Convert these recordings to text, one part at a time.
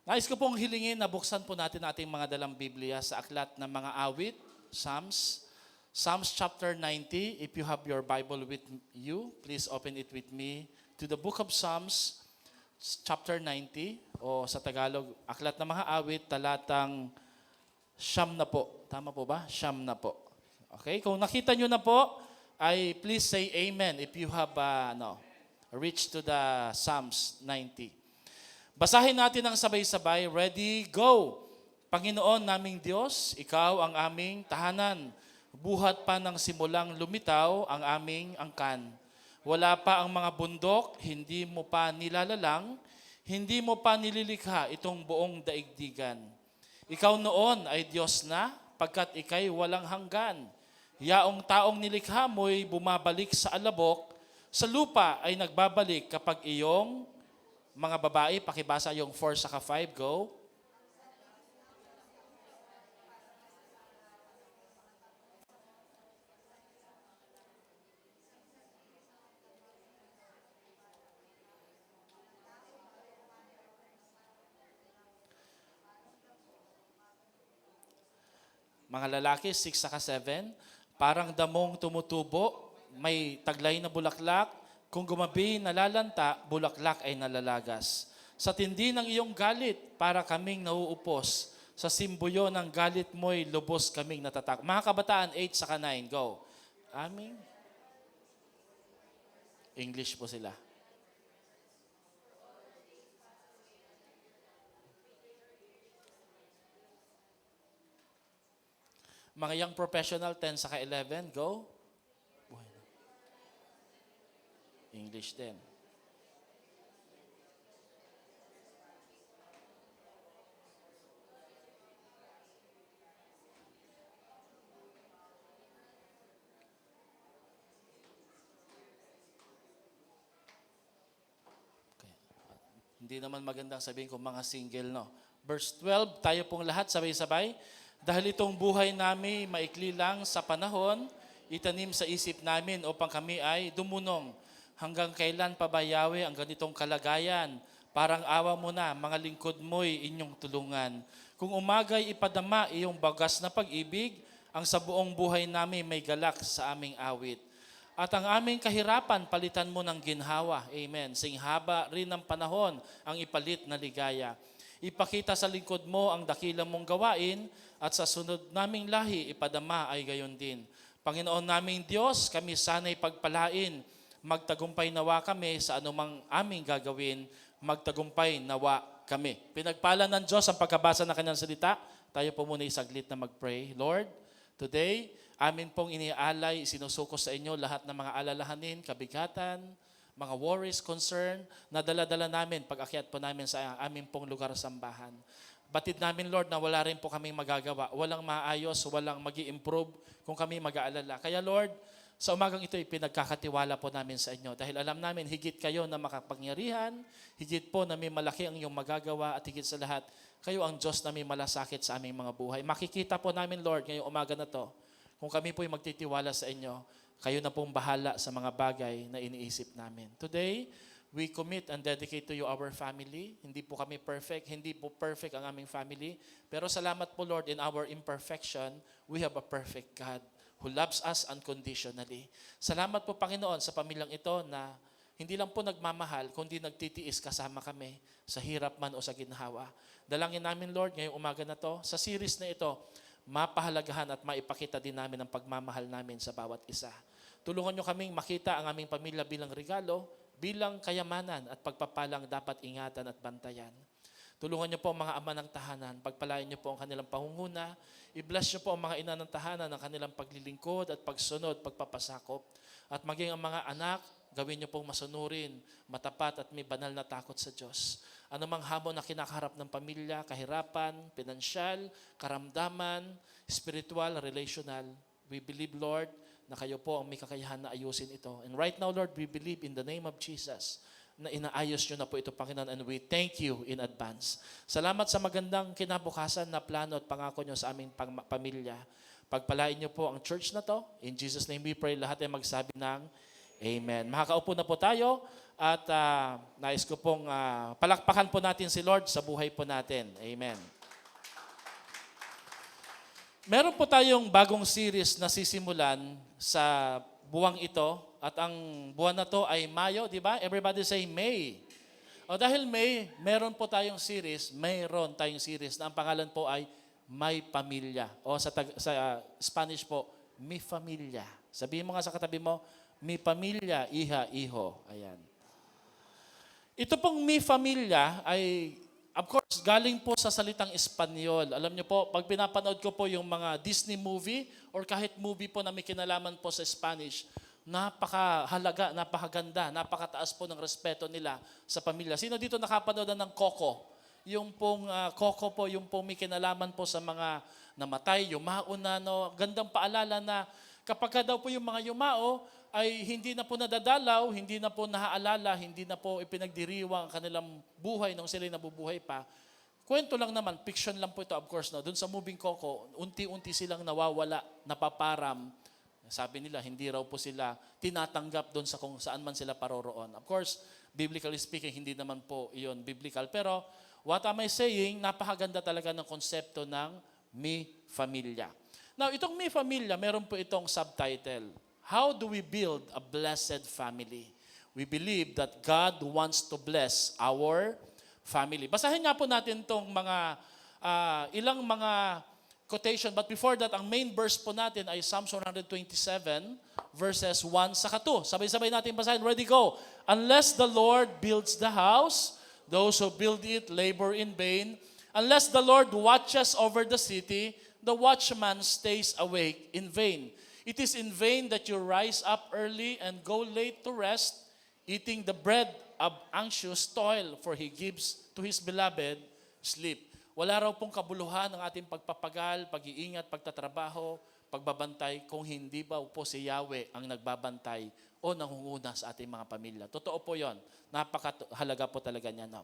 Nais ko pong hilingin na buksan po natin ating mga dalang Biblia sa aklat ng mga awit, Psalms. Psalms chapter 90. If you have your Bible with you, please open it with me to the book of Psalms, chapter 90, o sa Tagalog, aklat ng mga awit, talatang siyam na po. Tama po ba? Siyam na po. Okay? Kung nakita nyo na po, ay please say amen if you have reached to the Psalms 90. Basahin natin ang sabay-sabay. Ready, go! Panginoon naming Diyos, Ikaw ang aming tahanan. Buhat pa ng simulang lumitaw ang aming angkan. Wala pa ang mga bundok, hindi mo pa nilalalang, hindi mo pa nililikha itong buong daigdigan. Ikaw noon ay Diyos na, pagkat ikay walang hanggan. Yaong taong nilikha mo'y bumabalik sa alabok, sa lupa ay nagbabalik kapag iyong mga babae, pakibasa yung 4 saka 5, go. Mga lalaki, 6 saka 7, parang damong tumutubo, may taglay na bulaklak, kung gumabi nalalanta, bulaklak ay nalalagas. Sa tindi ng iyong galit, para kaming nauupos. Sa simbuyo ng galit mo'y lubos kaming natatak. Mga kabataan, 8 saka 9, go. Aming English po sila. Mga young professional, 10 saka 11, go. English din. Okay. Hindi naman magandang sabihin kung mga single, no? Verse 12, tayo pong lahat sabay-sabay. Dahil itong buhay namin maikli lang sa panahon, itanim sa isip namin upang kami ay dumunong. Hanggang kailan pa ba, Yahweh, ang ganitong kalagayan? Parang awa mo na, mga lingkod mo'y inyong tulungan. Kung umagay ipadama iyong bagas na pag-ibig, ang sa buong buhay namin may galak sa aming awit. At ang aming kahirapan, palitan mo ng ginhawa. Amen. Singhaba rin ng panahon ang ipalit na ligaya. Ipakita sa lingkod mo ang dakilang mong gawain, at sa sunod naming lahi, ipadama ay gayon din. Panginoon naming Diyos, kami sana'y pagpalain. Magtagumpay nawa kami sa anumang aming gagawin. Magtagumpay nawa kami. Pinagpala ng Diyos ang pagkabasa ng kanyang salita. Tayo po muna isaglit na mag-pray. Lord, today, amin pong iniaalay, sinusuko sa inyo lahat ng mga alalahanin, kabigatan, mga worries, concern, na dala-dala namin pag-akyat po namin sa aming pong lugar sambahan. Batid namin, Lord, na wala rin po kaming magagawa. Walang maayos, walang mag-i-improve kung kami mag-aalala. Kaya, Lord, sa umagang ito, pinagkakatiwala po namin sa inyo. Dahil alam namin, higit kayo na makapangyarihan, higit po na may malaki ang iyong magagawa, at higit sa lahat, kayo ang Diyos na may malasakit sa aming mga buhay. Makikita po namin, Lord, ngayong umaga na to, kung kami po'y magtitiwala sa inyo, kayo na pong bahala sa mga bagay na iniisip namin. Today, we commit and dedicate to you our family. Hindi po kami perfect, hindi po perfect ang aming family. Pero salamat po, Lord, in our imperfection, we have a perfect God who loves us unconditionally. Salamat po, Panginoon, sa pamilyang ito na hindi lang po nagmamahal, kundi nagtitiis kasama kami sa hirap man o sa ginhawa. Dalangin namin, Lord, ngayong umaga na to, sa series na ito, mapahalagahan at maipakita din namin ang pagmamahal namin sa bawat isa. Tulungan nyo kaming makita ang aming pamilya bilang regalo, bilang kayamanan at pagpapalang dapat ingatan at bantayan. Tulungan niyo po ang mga ama ng tahanan. Pagpalain niyo po ang kanilang pangunguna. I-bless niyo po ang mga ina ng tahanan ng kanilang paglilingkod at pagsunod, pagpapasakop. At maging ang mga anak, gawin niyo pong masunurin, matapat at may banal na takot sa Diyos. Ano mang hamon na kinakaharap ng pamilya, kahirapan, pinansyal, karamdaman, spiritual, relational, we believe, Lord, na kayo po ang may kakayahan na ayusin ito. And right now, Lord, we believe in the name of Jesus na inaayos nyo na po ito, Panginoon, and we thank you in advance. Salamat sa magandang kinabukasan na plano at pangako nyo sa aming pamilya. Pagpalain nyo po ang church na to. In Jesus' name we pray, lahat ay magsabi ng Amen. Makakaupo na po tayo at nais ko pong palakpakan po natin si Lord sa buhay po natin. Amen. Meron po tayong bagong series na sisimulan sa buwang ito at ang buwan na to ay Mayo, di ba? Everybody say May. O dahil May, meron po tayong series, mayroon tayong series na ang pangalan po ay May Pamilya. O sa Spanish po, Mi Familia. Sabihin mo nga sa katabi mo, Mi Pamilya, Iha, Iho. Ayan. Ito pong Mi Familia ay, of course, galing po sa salitang Espanyol. Alam niyo po, pag pinapanood ko po yung mga Disney movie or kahit movie po na may kinalaman po sa Spanish, napakahalaga, napakaganda, napakataas po ng respeto nila sa pamilya. Sino dito nakapanood na ng Coco? Yung pong Coco po, yung pong may kinalaman po sa mga namatay, yumao na, no? Gandang paalala na kapag daw po yung mga yumao ay hindi na po nadadalaw, hindi na po naaalala, hindi na po ipinagdiriwang ang kanilang buhay nung sila'y nabubuhay pa. Kwento lang naman, fiction lang po ito of course. No? Doon sa moving Coco, unti-unti silang nawawala, napaparam. Sabi nila, hindi raw po sila tinatanggap doon sa kung saan man sila paroroon. Of course, biblically speaking, hindi naman po iyon biblical. Pero what am I saying? Napakaganda talaga ng konsepto ng Mi Familia. Now, itong Mi Familia, meron po itong subtitle. How do we build a blessed family? We believe that God wants to bless our family. Basahin nga po natin itong mga ilang mga quotation. But before that, ang main verse po natin ay Psalms 127 verses 1 sa 2. Sabay-sabay natin basahin. Ready, go. Unless the Lord builds the house, those who build it labor in vain. Unless the Lord watches over the city, the watchman stays awake in vain. It is in vain that you rise up early and go late to rest, eating the bread of anxious toil, for he gives to his beloved sleep. Wala raw pong kabuluhan ng ating pagpapagal, pag-iingat, pagtatrabaho, pagbabantay kung hindi ba po si Yahweh ang nagbabantay o nangunguna sa ating mga pamilya. Totoo po yon. Napakahalaga po talaga niya. No?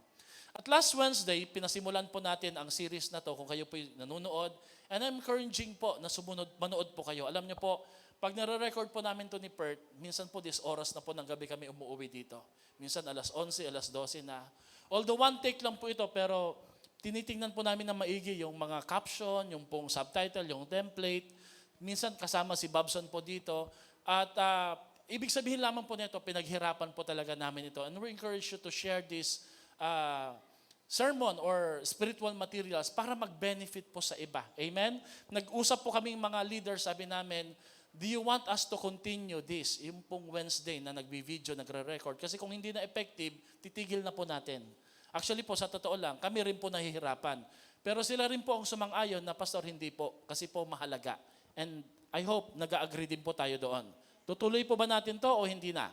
At last Wednesday, pinasimulan po natin ang series na to kung kayo po nanonood. And I'm encouraging po na manood po kayo. Alam niyo po, pag nare-record po namin to ni Perth, minsan po oras na po ng gabi kami umuwi dito. Minsan alas 11, alas 12 na. Although one take lang po ito, pero tinitingnan po namin na maigi yung mga caption, yung pong subtitle, yung template. Minsan kasama si Babson po dito. At ibig sabihin lamang po nito, pinaghirapan po talaga namin ito. And we encourage you to share this sermon or spiritual materials para mag-benefit po sa iba. Amen? Nag-usap po kaming mga leaders, sabi namin, do you want us to continue this? Yung pong Wednesday na nagbi-video, nagre-record. Kasi kung hindi na effective, titigil na po natin. Actually po, sa totoo lang, kami rin po nahihirapan. Pero sila rin po ang sumang-ayon na, Pastor, hindi po. Kasi po mahalaga. And I hope nag-agree din po tayo doon. Tutuloy po ba natin to o hindi na?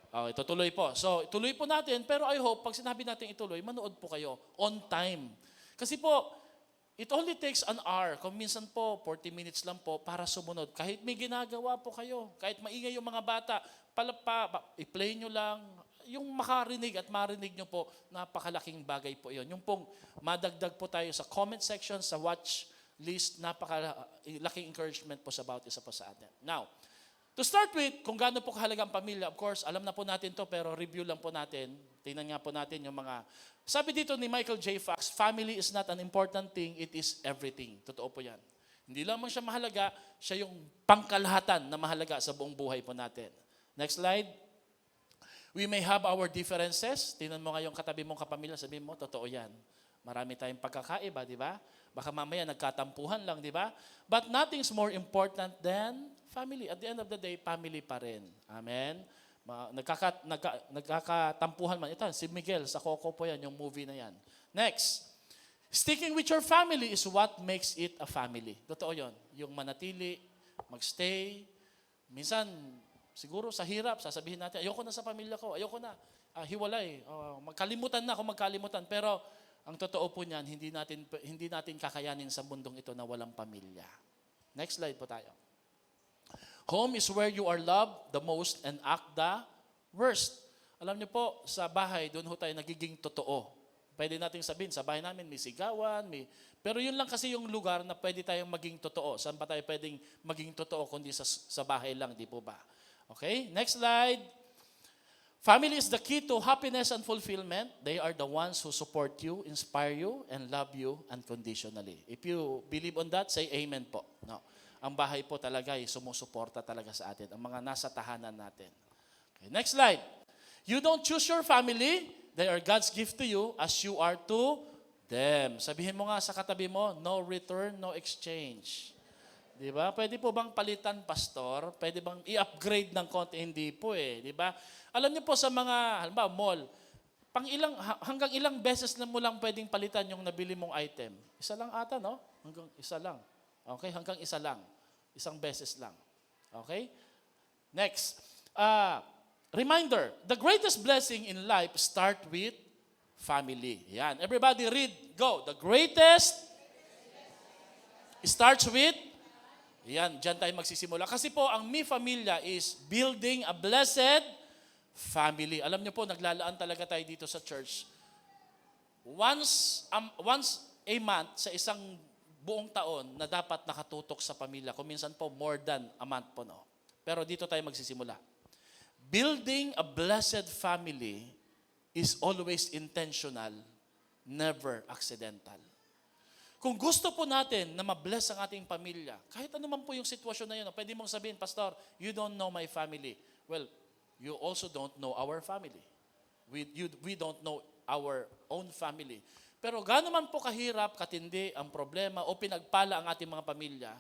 Okay, tutuloy po. So, tuloy po natin, pero I hope, pag sinabi natin ituloy, manood po kayo on time. Kasi po, it only takes an hour. Kung minsan po, 40 minutes lang po para sumunod. Kahit may ginagawa po kayo, kahit maingay yung mga bata, i-play nyo lang. Yung makarinig at marinig nyo po, napakalaking bagay po yun. Yung pong madagdag po tayo sa comment section, sa watch list, napakalaking encouragement po sa bawat isa po sa atin. Now, to start with, kung gaano po kahalaga ang pamilya, of course, alam na po natin to pero review lang po natin. Tingnan nga po natin yung mga... Sabi dito ni Michael J. Fox, family is not an important thing, it is everything. Totoo po yan. Hindi lamang siya mahalaga, siya yung pangkalahatan na mahalaga sa buong buhay po natin. Next slide. We may have our differences. Tingnan mo ngayong katabi mong kapamilya, sabihin mo, totoo yan. Marami tayong pagkakaiba, di ba? Baka mamaya nagkatampuhan lang, di ba? But nothing's more important than family. At the end of the day, family pa rin. Amen? Nagkakatampuhan man. Ito, si Miguel, sa Coco po yan, yung movie na yan. Next. Sticking with your family is what makes it a family. Totoo yun. Yung manatili, magstay. Minsan, siguro sa hirap, sasabihin natin, ayoko na sa pamilya ko, ayoko na. Hiwalay. Magkalimutan na kung magkalimutan. Pero, ang totoo po niyan, hindi natin kakayanin sa mundong ito na walang pamilya. Next slide po tayo. Home is where you are loved the most and act the worst. Alam niyo po, sa bahay, doon ho tayo nagiging totoo. Pwede nating sabihin, sa bahay namin may sigawan, pero yun lang kasi yung lugar na pwede tayong maging totoo. Saan pa tayo pwedeng maging totoo kundi sa bahay lang, di po ba? Okay, next slide. Family is the key to happiness and fulfillment. They are the ones who support you, inspire you, and love you unconditionally. If you believe on that, say amen po. No. Ang bahay po talaga ay sumusuporta talaga sa atin. Ang mga nasa tahanan natin. Okay, next slide. You don't choose your family. They are God's gift to you as you are to them. Sabihin mo nga sa katabi mo, no return, no exchange. Di ba? Pwede po bang palitan, pastor? Pwede bang i-upgrade ng konti? Hindi po eh. Di ba? Alam niyo po sa mga, halimbawa, mall, hanggang ilang beses na mo lang pwedeng palitan yung nabili mong item? Isa lang ata, no? Hanggang isa lang. Okay? Hanggang isa lang. Isang beses lang. Okay? Next. Reminder, the greatest blessing in life start with family. Yan. Everybody read. Go. The greatest starts with yan, dyan tayo magsisimula. Kasi po, ang Mi Familia is building a blessed family. Alam niyo po, naglalaan talaga tayo dito sa church. Once a month, sa isang buong taon, na dapat nakatutok sa pamilya. Kung minsan po, more than a month po. No? Pero dito tayo magsisimula. Building a blessed family is always intentional, never accidental. Kung gusto po natin na mabless ang ating pamilya, kahit ano man po yung sitwasyon na yun, pwede mong sabihin, Pastor, you don't know my family. Well, you also don't know our family. We don't know our own family. Pero gaano man po kahirap, katindi ang problema o pinagpala ang ating mga pamilya,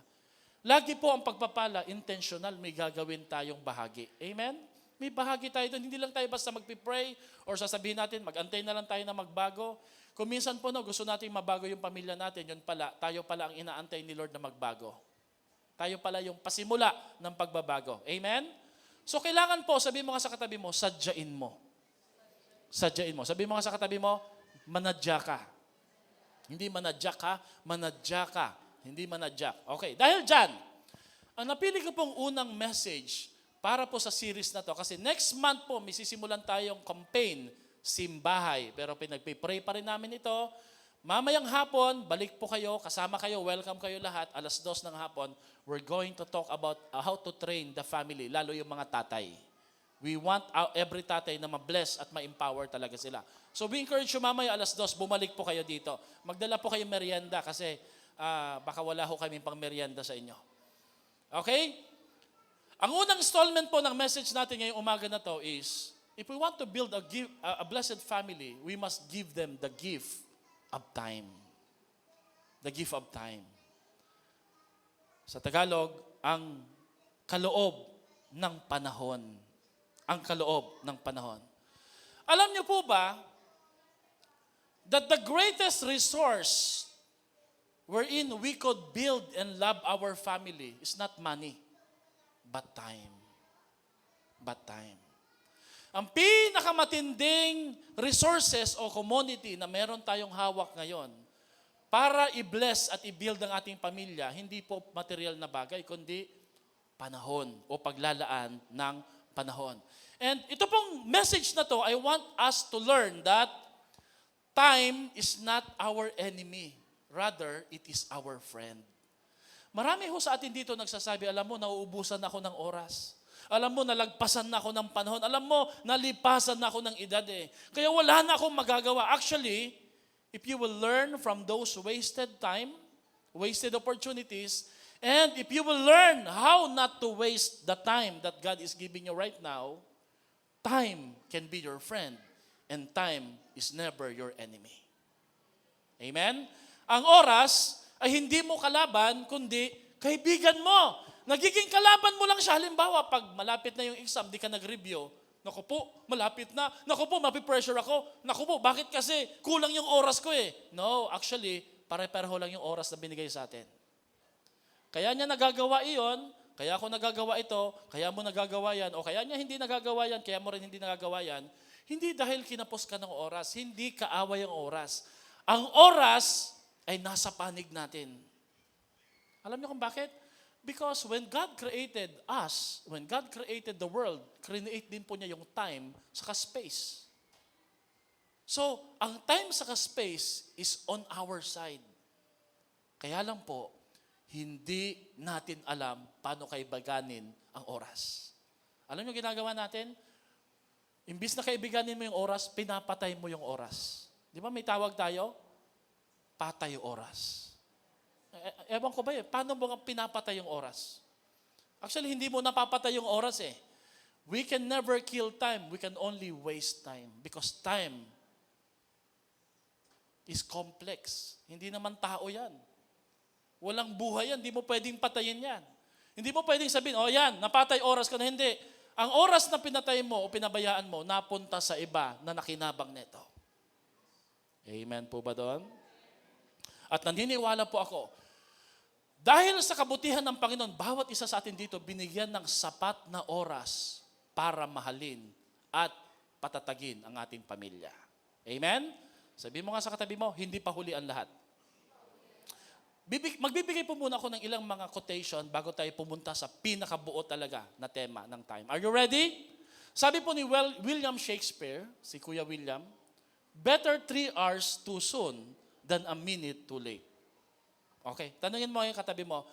lagi po ang pagpapala, intentional, may gagawin tayong bahagi. Amen? May bahagi tayo doon. Hindi lang tayo basta magpipray or sasabihin natin, mag-antay na lang tayo na magbago. Kung minsan po, gusto natin mabago yung pamilya natin, yun pala, tayo pala ang inaantay ni Lord na magbago. Tayo pala yung pasimula ng pagbabago. Amen? So, kailangan po, sabihin mo nga sa katabi mo, sadyain mo. Sadyain mo. Sabihin mo nga sa katabi mo, manadya ka. Hindi manadyak ha, manadya ka. Hindi manadyak. Okay, dahil dyan, ang napili ko pong unang message para po sa series na to, kasi next month po, may sisimulan tayong campaign, Simbahay. Pero pinagpipray pa rin namin ito. Mamayang hapon, balik po kayo, kasama kayo, welcome kayo lahat. 2:00 ng hapon, we're going to talk about how to train the family, lalo yung mga tatay. We want every tatay na ma-bless at ma-empower talaga sila. So we encourage you mamaya 2:00, bumalik po kayo dito. Magdala po kayo merienda kasi baka wala ho kaming pang merienda sa inyo. Okay? Ang unang installment po ng message natin ngayong umaga na to is, if we want to build a blessed family, we must give them the gift of time. The gift of time. Sa Tagalog, ang kaloob ng panahon. Ang kaloob ng panahon. Alam niyo po ba that the greatest resource wherein we could build and love our family is not money, but time. But time. Ang pinakamatinding resources o commodity na meron tayong hawak ngayon para i-bless at i-build ang ating pamilya, hindi po material na bagay, kundi panahon o paglalaan ng panahon. And ito pong message na to, I want us to learn that time is not our enemy. Rather, it is our friend. Marami ho sa atin dito nagsasabi, alam mo, nauubusan ako ng oras. Alam mo, nalagpasan na ako ng panahon. Alam mo, nalipasan na ako ng edad eh. Kaya wala na akong magagawa. Actually, if you will learn from those wasted time, wasted opportunities, and if you will learn how not to waste the time that God is giving you right now, time can be your friend, and time is never your enemy. Amen? Ang oras ay hindi mo kalaban, kundi kaibigan mo. Nagiging kalaban mo lang siya. Halimbawa, pag malapit na yung exam, di ka nag-review. Naku po, malapit na. Naku po, mapipressure ako. Naku po, bakit kasi kulang yung oras ko eh? No, actually, pare-pareho lang yung oras na binigay sa atin. Kaya niya nagagawa iyon, kaya ako nagagawa ito, kaya mo nagagawa yan, o kaya niya hindi nagagawa yan, kaya mo rin hindi nagagawa yan. Hindi dahil kinapos ka ng oras, hindi kaaway ang oras. Ang oras ay nasa panig natin. Alam niyo kung bakit? Because when God created us, when God created the world, create din po niya yung time saka space. So, ang time saka space is on our side. Kaya lang po, hindi natin alam paano kaibaganin ang oras. Alam niyo ginagawa natin? Imbis na kaibiganin mo yung oras, pinapatay mo yung oras. Di ba may tawag tayo? Patay oras. Ewan ko ba paano mo nga pinapatay yung oras? Actually, hindi mo napapatay yung oras eh. We can never kill time. We can only waste time. Because time is complex. Hindi naman tao yan. Walang buhay yan. Hindi mo pwedeng patayin yan. Hindi mo pwedeng sabihin, yan, napatay oras ka na. Hindi. Ang oras na pinatay mo o pinabayaan mo, napunta sa iba na nakinabang neto. Amen po ba doon? At naniniwala po ako, dahil sa kabutihan ng Panginoon, bawat isa sa atin dito binigyan ng sapat na oras para mahalin at patatagin ang ating pamilya. Amen? Sabihin mo nga sa katabi mo, hindi pa huli ang lahat. Magbibigay po muna ako ng ilang mga quotation bago tayo pumunta sa pinakabuo talaga na tema ng time. Are you ready? Sabi po ni William Shakespeare, si Kuya William, better 3 hours too soon than a minute too late. Okay, tanungin mo yung katabi mo,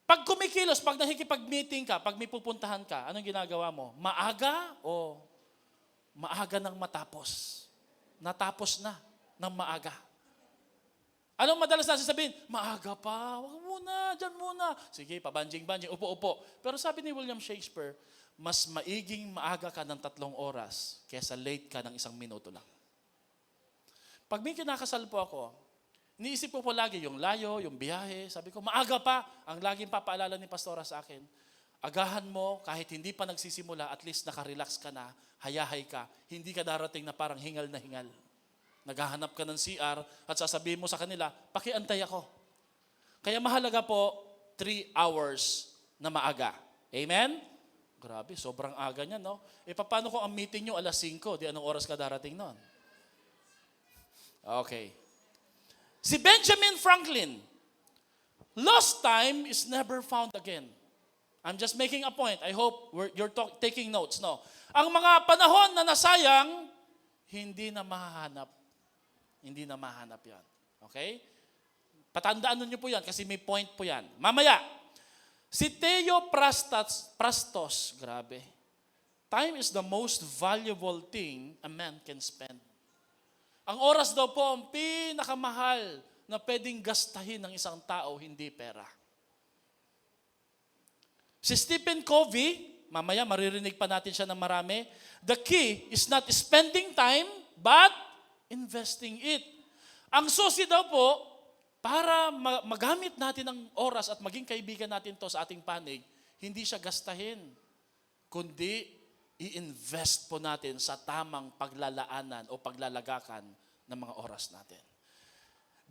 pag kumikilos, pag nakikipag-meeting ka, pag may pupuntahan ka, anong ginagawa mo? Maaga o maaga nang matapos? Natapos na ng maaga. Anong madalas natin sabihin? Maaga pa, wag muna, dyan muna. Sige, pabanjing-banjing, upo-upo. Pero sabi ni William Shakespeare, mas maiging maaga ka ng 3 oras kesa late ka ng 1 minuto lang. Pag may kinakasal po ako, iniisip ko po lagi yung layo, yung biyahe. Sabi ko, maaga pa. Ang laging papaalala ni Pastora sa akin, agahan mo, kahit hindi pa nagsisimula, at least nakarelax ka na, hayahay ka, hindi ka darating na parang hingal na hingal. Naghahanap ka ng CR at sasabihin mo sa kanila, pakiantay ako. Kaya mahalaga po, 3 hours na maaga. Amen? Grabe, sobrang aga niya, no? Paano kung ang meeting nyo alas 5, di anong oras ka darating nun? Okay. Si Benjamin Franklin, lost time is never found again. I'm just making a point. I hope you're taking notes. No? Ang mga panahon na nasayang, hindi na mahahanap. Hindi na mahanap yan. Okay? Patandaan niyo po yan kasi may point po yan. Mamaya, si Theo Prastos, grabe. Time is the most valuable thing a man can spend. Ang oras daw po ang pinakamahal na pwedeng gastahin ng isang tao, hindi pera. Si Stephen Covey, mamaya maririnig pa natin siya ng marami, the key is not spending time, but investing it. Ang susi daw po, para magamit natin ang oras at maging kaibigan natin to sa ating panig, hindi siya gastahin, kundi i-invest po natin sa tamang paglalaanan o paglalagakan ng mga oras natin.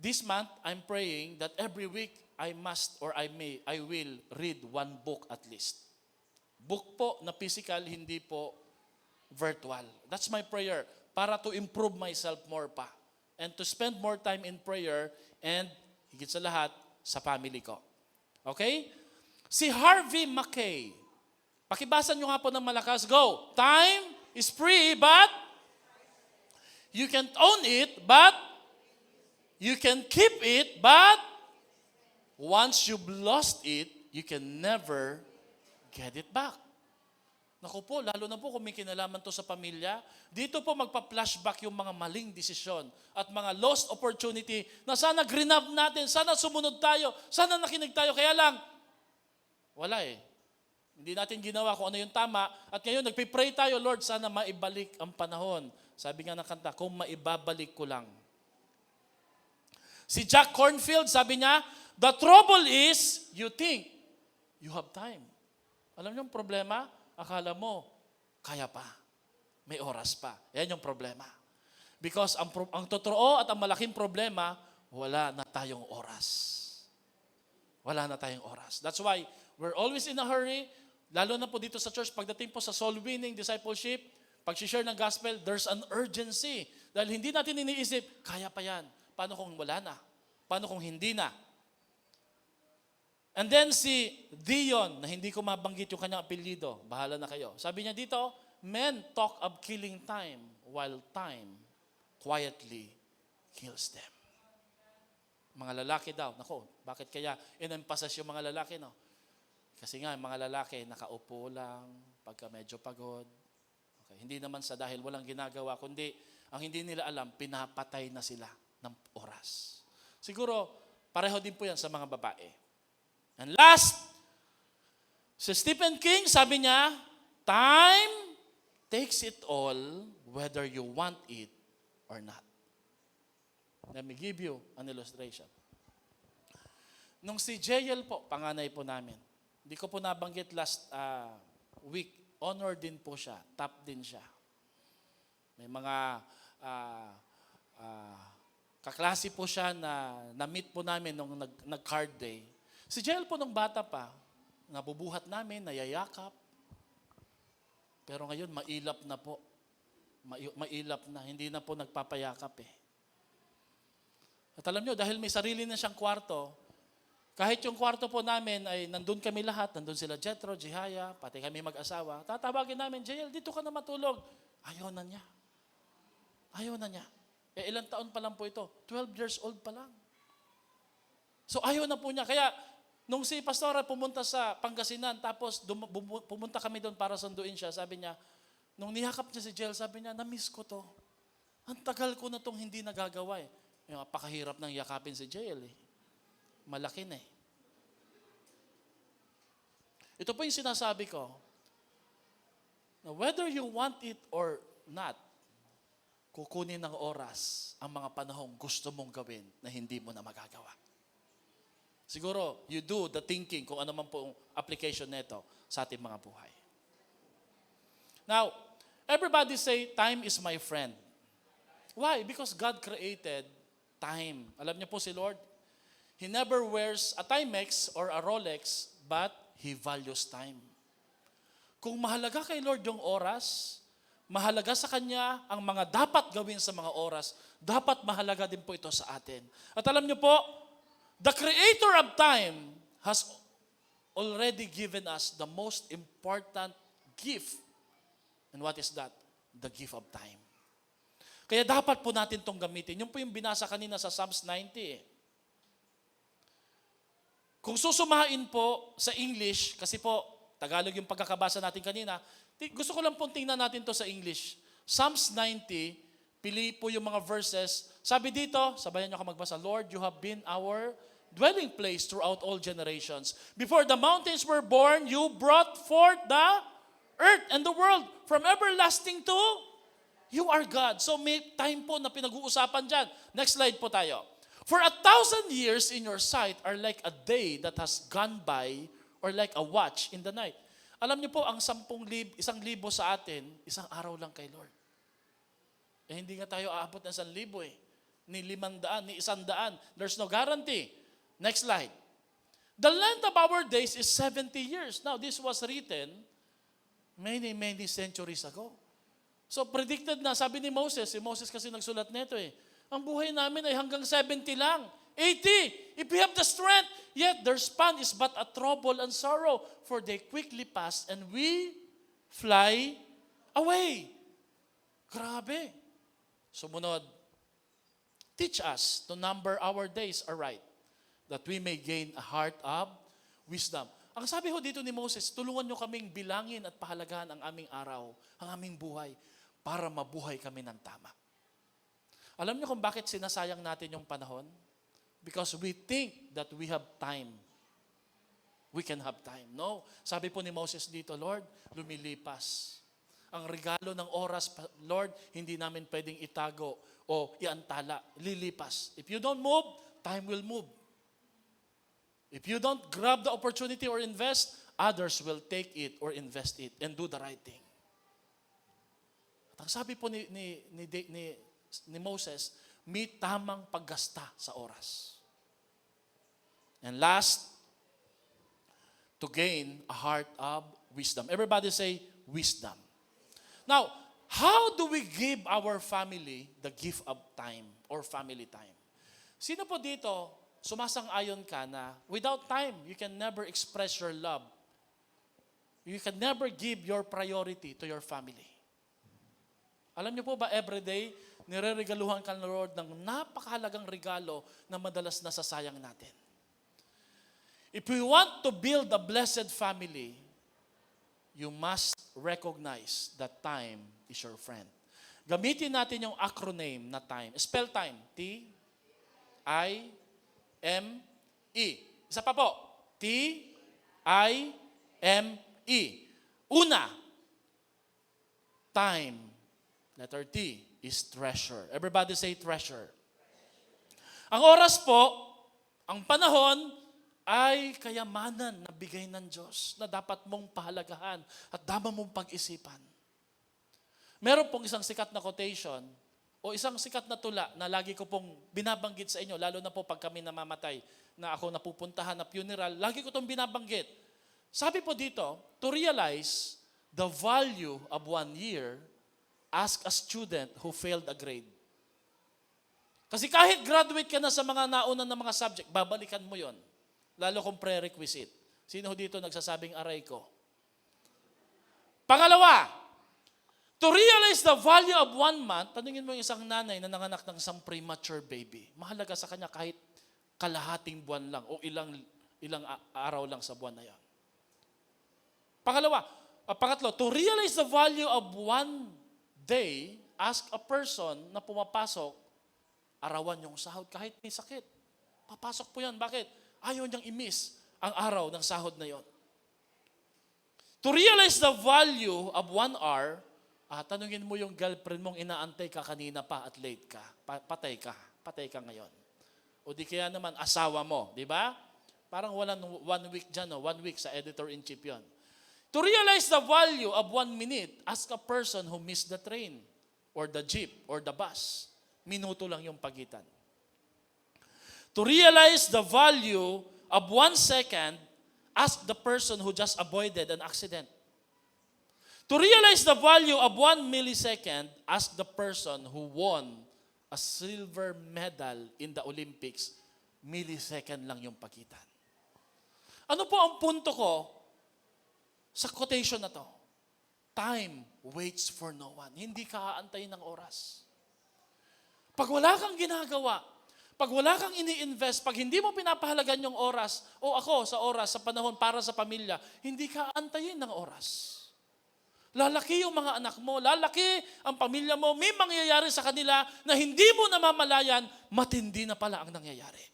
This month, I'm praying that every week I will read 1 book at least. Book po na physical, hindi po virtual. That's my prayer para to improve myself more pa and to spend more time in prayer and higit sa lahat sa family ko. Okay? Si Harvey Mackay, pakibasa nyo nga po ng malakas. Go. Time is free, but you can't own it, but you can keep it, but once you've lost it, you can never get it back. Naku po, lalo na po kung may kinalaman to sa pamilya, dito po magpa-flashback yung mga maling desisyon at mga lost opportunity na sana grinab natin, sana sumunod tayo, sana nakinig tayo. Kaya lang, wala eh. Hindi natin ginawa kung ano yung tama. At ngayon, nagpipray tayo, Lord, sana maibalik ang panahon. Sabi nga ng kanta, kung maibabalik ko lang. Si Jack Cornfield, sabi niya, the trouble is, you think you have time. Alam niyo yung problema? Akala mo, kaya pa. May oras pa. Yan yung problema. Because ang totoo at ang malaking problema, wala na tayong oras. Wala na tayong oras. That's why we're always in a hurry. Lalo na po dito sa church, pagdating po sa soul winning, discipleship, pag-share ng gospel, there's an urgency. Dahil hindi natin iniisip, kaya pa yan. Paano kung wala na? Paano kung hindi na? And then si Dion, na hindi ko mabanggit yung kanyang apelyido, bahala na kayo. Sabi niya dito, men talk of killing time while time quietly kills them. Mga lalaki daw, nako, bakit kaya in-emphasize yung mga lalaki, no? Kasi nga, mga lalaki, nakaupo lang, pagka medyo pagod. Okay. Hindi naman sa dahil walang ginagawa, kundi ang hindi nila alam, pinapatay na sila ng oras. Siguro, pareho din po yan sa mga babae. And last, si Stephen King, sabi niya, time takes it all whether you want it or not. Let me give you an illustration. Nung si JL po, panganay po namin, hindi ko po nabanggit last week, honor din po siya, top din siya. May mga kaklase po siya na meet po namin nung nag-card day. Si JL po nung bata pa, nabubuhat namin, nayayakap. Pero ngayon, mailap na po. Mailap na, hindi na po nagpapayakap eh. At alam nyo, dahil may sarili na siyang kwarto, kahit yung kwarto po namin ay nandun kami lahat, nandun sila Jethro, Jihaya, pati kami mag-asawa, tatawagin namin, JL, dito ka na matulog. Ayaw na niya. Ayaw na niya. Ilang taon pa lang po ito? 12 years old pa lang. So ayaw na po niya. Kaya nung si Pastora pumunta sa Pangasinan, tapos pumunta kami doon para sunduin siya, sabi niya, nung niyakap niya si JL, sabi niya, na-miss ko to. Ang tagal ko na tong hindi nagagawa eh. Yung napakahirap ng yakapin si JL eh. Malaki na eh. Ito po yung sinasabi ko, na whether you want it or not, kukunin ng oras ang mga panahong gusto mong gawin na hindi mo na magagawa. Siguro, you do the thinking kung ano man po ang application nito sa ating mga buhay. Now, everybody say, time is my friend. Why? Because God created time. Alam niyo po si Lord, He never wears a Timex or a Rolex, but He values time. Kung mahalaga kay Lord yung oras, mahalaga sa Kanya ang mga dapat gawin sa mga oras, dapat mahalaga din po ito sa atin. At alam niyo po, the Creator of time has already given us the most important gift. And what is that? The gift of time. Kaya dapat po natin itong gamitin. Yung po yung binasa kanina sa Psalms 90 eh. Kung susumahin po sa English, kasi po, Tagalog yung pagkakabasa natin kanina, gusto ko lang pong tingnan natin to sa English. Psalms 90, pili po yung mga verses. Sabi dito, sabayan niyo ako magbasa, Lord, you have been our dwelling place throughout all generations. Before the mountains were born, you brought forth the earth and the world. From everlasting to, you are God. So may time po na pinag-uusapan dyan. Next slide po tayo. For 1,000 years in your sight are like a day that has gone by or like a watch in the night. Alam niyo po, ang 1,000 sa atin, isang araw lang kay Lord. Eh hindi nga tayo aabot ng 1,000 eh. Ni 500, ni 100. There's no guarantee. Next slide. The length of our days is 70 years. Now, this was written many centuries ago. So predicted na, sabi ni Moses, si Moses kasi nagsulat nito eh, ang buhay namin ay hanggang 70 lang. 80, if we have the strength, yet their span is but a trouble and sorrow, for they quickly pass and we fly away. Grabe. Sumunod, teach us to number our days aright, that we may gain a heart of wisdom. Ang sabi ho dito ni Moses, tulungan nyo kaming bilangin at pahalagahan ang aming araw, ang aming buhay, para mabuhay kami ng tama. Alam niyo kung bakit sinasayang natin yung panahon? Because we think that we have time. We can have time. No. Sabi po ni Moses dito, Lord, lumilipas. Ang regalo ng oras, Lord, hindi namin pwedeng itago o iantala. Lilipas. If you don't move, time will move. If you don't grab the opportunity or invest, others will take it or invest it and do the right thing. At ang sabi po ni Moses, may tamang paggasta sa oras. And last, to gain a heart of wisdom. Everybody say, wisdom. Now, how do we give our family the gift of time or family time? Sino po dito, sumasang-ayon ka na without time, you can never express your love. You can never give your priority to your family. Alam niyo po ba, everyday, nire-regaluhan ka ng Lord ng napakahalagang regalo na madalas nasasayang natin. If we want to build a blessed family, you must recognize that time is your friend. Gamitin natin yung acronym na time. Spell time. T-I-M-E. Isa pa po. T-I-M-E. Una, time. Letter T is treasure. Everybody say treasure. Ang oras po, ang panahon, ay kayamanan na bigay ng Diyos na dapat mong pahalagahan at dapat mong pag-isipan. Meron pong isang sikat na quotation o isang sikat na tula na lagi ko pong binabanggit sa inyo, lalo na po pag kami namamatay na ako napupuntahan na funeral, lagi ko itong binabanggit. Sabi po dito, to realize the value of 1 year, ask a student who failed a grade. Kasi kahit graduate ka na sa mga nauna na mga subject, babalikan mo yon. Lalo kung prerequisite. Sino dito nagsasabing aray ko? Pangalawa, to realize the value of 1 month, tanungin mo yung isang nanay na nanganak ng isang premature baby. Mahalaga sa kanya kahit kalahating buwan lang o ilang araw lang sa buwan na yan. Pangatlo, to realize the value of 1 day, ask a person na pumapasok, arawan yung sahod kahit may sakit. Papasok po yan. Bakit? Ayaw niyang i-miss ang araw ng sahod na yon. To realize the value of 1 hour, tanungin mo yung girlfriend mong inaantay ka kanina pa at late ka. Patay ka ngayon. O di kaya naman asawa mo, di ba? Parang walang 1 week dyan, 1 week sa editor-in-chief yon. To realize the value of 1 minute, ask a person who missed the train or the jeep or the bus. Minuto lang yung pagitan. To realize the value of 1 second, ask the person who just avoided an accident. To realize the value of 1 millisecond, ask the person who won a silver medal in the Olympics. Millisecond lang yung pagitan. Ano po ang punto ko sa quotation na to? Time waits for no one. Hindi ka aantayin ng oras. Pag wala kang ginagawa, pag wala kang ini-invest, pag hindi mo pinapahalagan yung oras, o ako sa oras, sa panahon para sa pamilya, hindi ka antayin ng oras. Lalaki yung mga anak mo, lalaki ang pamilya mo, may mangyayari sa kanila na hindi mo namamalayan, matindi na pala ang nangyayari.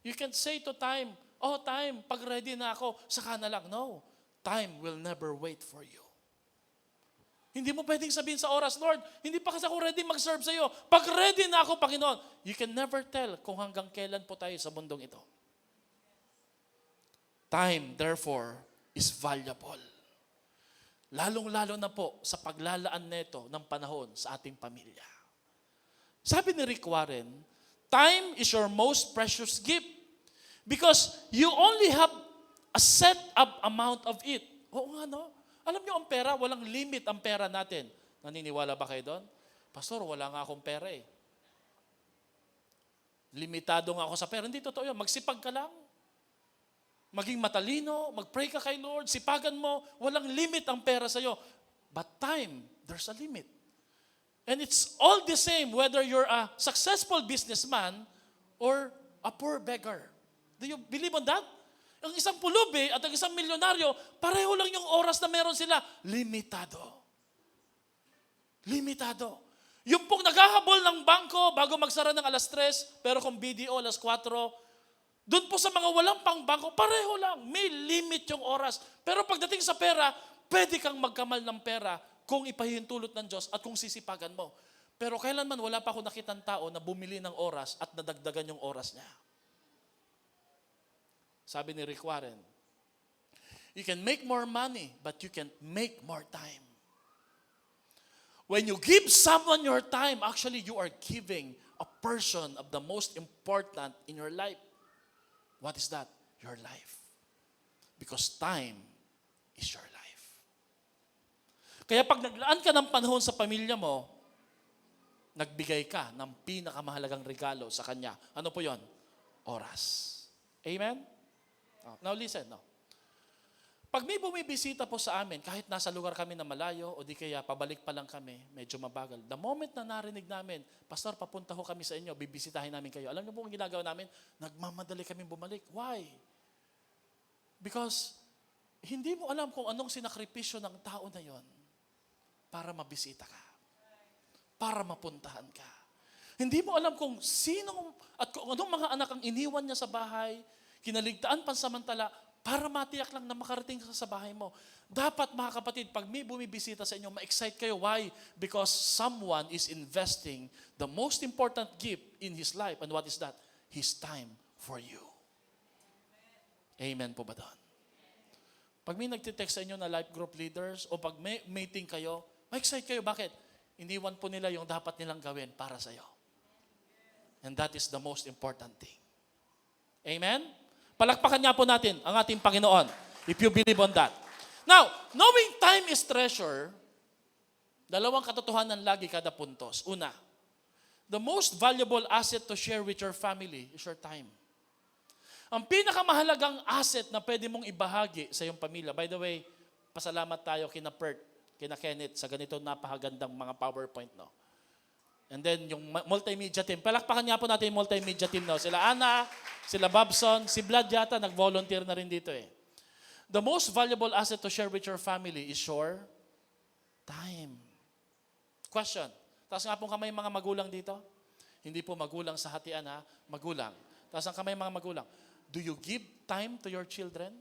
You can say to time, oh time, pag ready na ako, saka na lang. No, time will never wait for you. Hindi mo pwedeng sabihin sa oras, Lord, hindi pa kasi ako ready mag-serve sa iyo. Pag ready na ako, Panginoon, you can never tell kung hanggang kailan po tayo sa mundong ito. Time, therefore, is valuable. Lalong-lalo na po sa paglalaan nito ng panahon sa ating pamilya. Sabi ni Rick Warren, time is your most precious gift because you only have a set up amount of it. Oo nga, no? Alam niyo, ang pera, walang limit ang pera natin. Naniniwala ba kayo doon? Pastor, wala nga akong pera eh. Limitado nga ako sa pera. Hindi totoo yun. Magsipag ka lang. Maging matalino, mag-pray ka kay Lord, sipagan mo, walang limit ang pera sa'yo. But time, there's a limit. And it's all the same whether you're a successful businessman or a poor beggar. Do you believe on that? Ang isang pulubi at ang isang milyonaryo, pareho lang yung oras na meron sila. Limitado. Limitado. Yung pong naghahabol ng bangko bago magsara ng 3:00, pero kung BDO 4:00, doon po sa mga walang pang bangko, pareho lang. May limit yung oras. Pero pagdating sa pera, pwede kang magkamal ng pera kung ipahihintulot ng Diyos at kung sisipagan mo. Pero kailanman wala pa ako nakitang tao na bumili ng oras at nadagdagan yung oras niya. Sabi ni Rick Warren, you can make more money, but you can't make more time. When you give someone your time, actually you are giving a person of the most important in your life. What is that? Your life. Because time is your life. Kaya pag naglaan ka ng panahon sa pamilya mo, nagbigay ka ng pinakamahalagang regalo sa kanya. Ano po yon? Oras. Amen? Now listen, no. Pag may bumibisita po sa amin, kahit nasa lugar kami na malayo, o di kaya pabalik pa lang kami, medyo mabagal. The moment na narinig namin, Pastor, papunta ho kami sa inyo, bibisitahin namin kayo. Alam niyo po ang ginagawa namin? Nagmamadali kami bumalik. Why? Because hindi mo alam kung anong sinakripisyo ng tao na yon para mabisita ka, para mapuntahan ka. Hindi mo alam kung sino at kung anong mga anak ang iniwan niya sa bahay, kinaligtaan pansamantala, para matiyak lang na makarating ka sa bahay mo. Dapat mga kapatid, pag may bumibisita sa inyo, ma-excite kayo. Why? Because someone is investing the most important gift in his life. And what is that? His time for you. Amen po ba doon? Pag may nagtitext sa inyo na life group leaders o pag may meeting kayo, ma-excite kayo. Bakit? Iniwan po nila yung dapat nilang gawin para sa iyo. And that is the most important thing. Amen? Palakpakan niya po natin ang ating Panginoon if you believe on that. Now, knowing time is treasure, dalawang katotohanan lagi kada puntos. Una, the most valuable asset to share with your family is your time. Ang pinakamahalagang asset na pwede mong ibahagi sa iyong pamilya. By the way, pasalamat tayo kina Pert, kina Kenneth sa ganito napakagandang mga PowerPoint, no? And then yung multimedia team. Palakpakan nga po natin yung multimedia team, no? Sila Ana, sila Babson, si Vlad yata nag-volunteer na rin dito eh. The most valuable asset to share with your family is your time. Question. Taas nga pong kamay mga magulang dito. Hindi po magulang sa hatian ha, magulang. Taas ang kamay mga magulang. Do you give time to your children?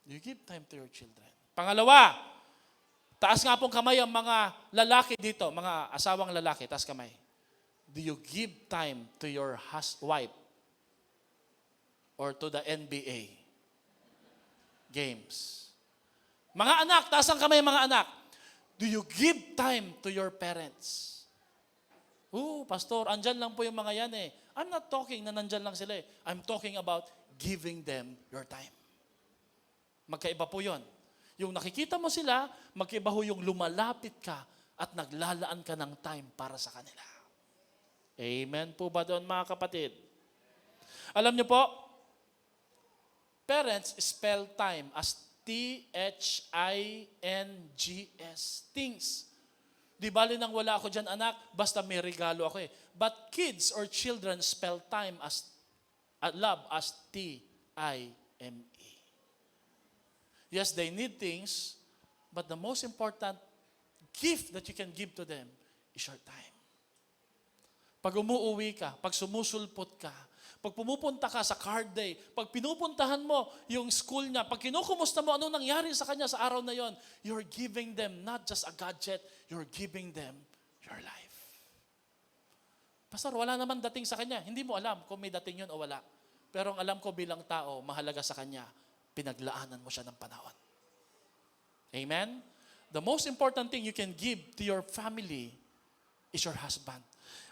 Do you give time to your children? Pangalawa, taas nga pong kamay ang mga lalaki dito, mga asawang lalaki, taas kamay. Do you give time to your wife or to the NBA games? Mga anak, taas ang kamay mga anak. Do you give time to your parents? Pastor, andyan lang po yung mga yan eh. I'm not talking na nandyan lang sila eh. I'm talking about giving them your time. Magkaiba po yun. Yung nakikita mo sila, magkaiba ho yung lumalapit ka at naglalaan ka ng time para sa kanila. Amen po ba doon mga kapatid? Alam niyo po, parents spell time as T-H-I-N-G-S. Things. Di bali nang wala ako dyan anak, basta may regalo ako eh. But kids or children spell time as love as T-I-M-E. Yes, they need things, but the most important gift that you can give to them is your time. Pag umuuwi ka, pag sumusulpot ka, pag pumupunta ka sa card day, pag pinupuntahan mo yung school niya, pag kinukumusta mo ano nangyari sa kanya sa araw na yon, you're giving them not just a gadget, you're giving them your life. Pastor, wala naman dating sa kanya. Hindi mo alam kung may dating yun o wala. Pero ang alam ko bilang tao, mahalaga sa kanya, pinaglaanan mo siya ng panahon. Amen? The most important thing you can give to your family is your husband.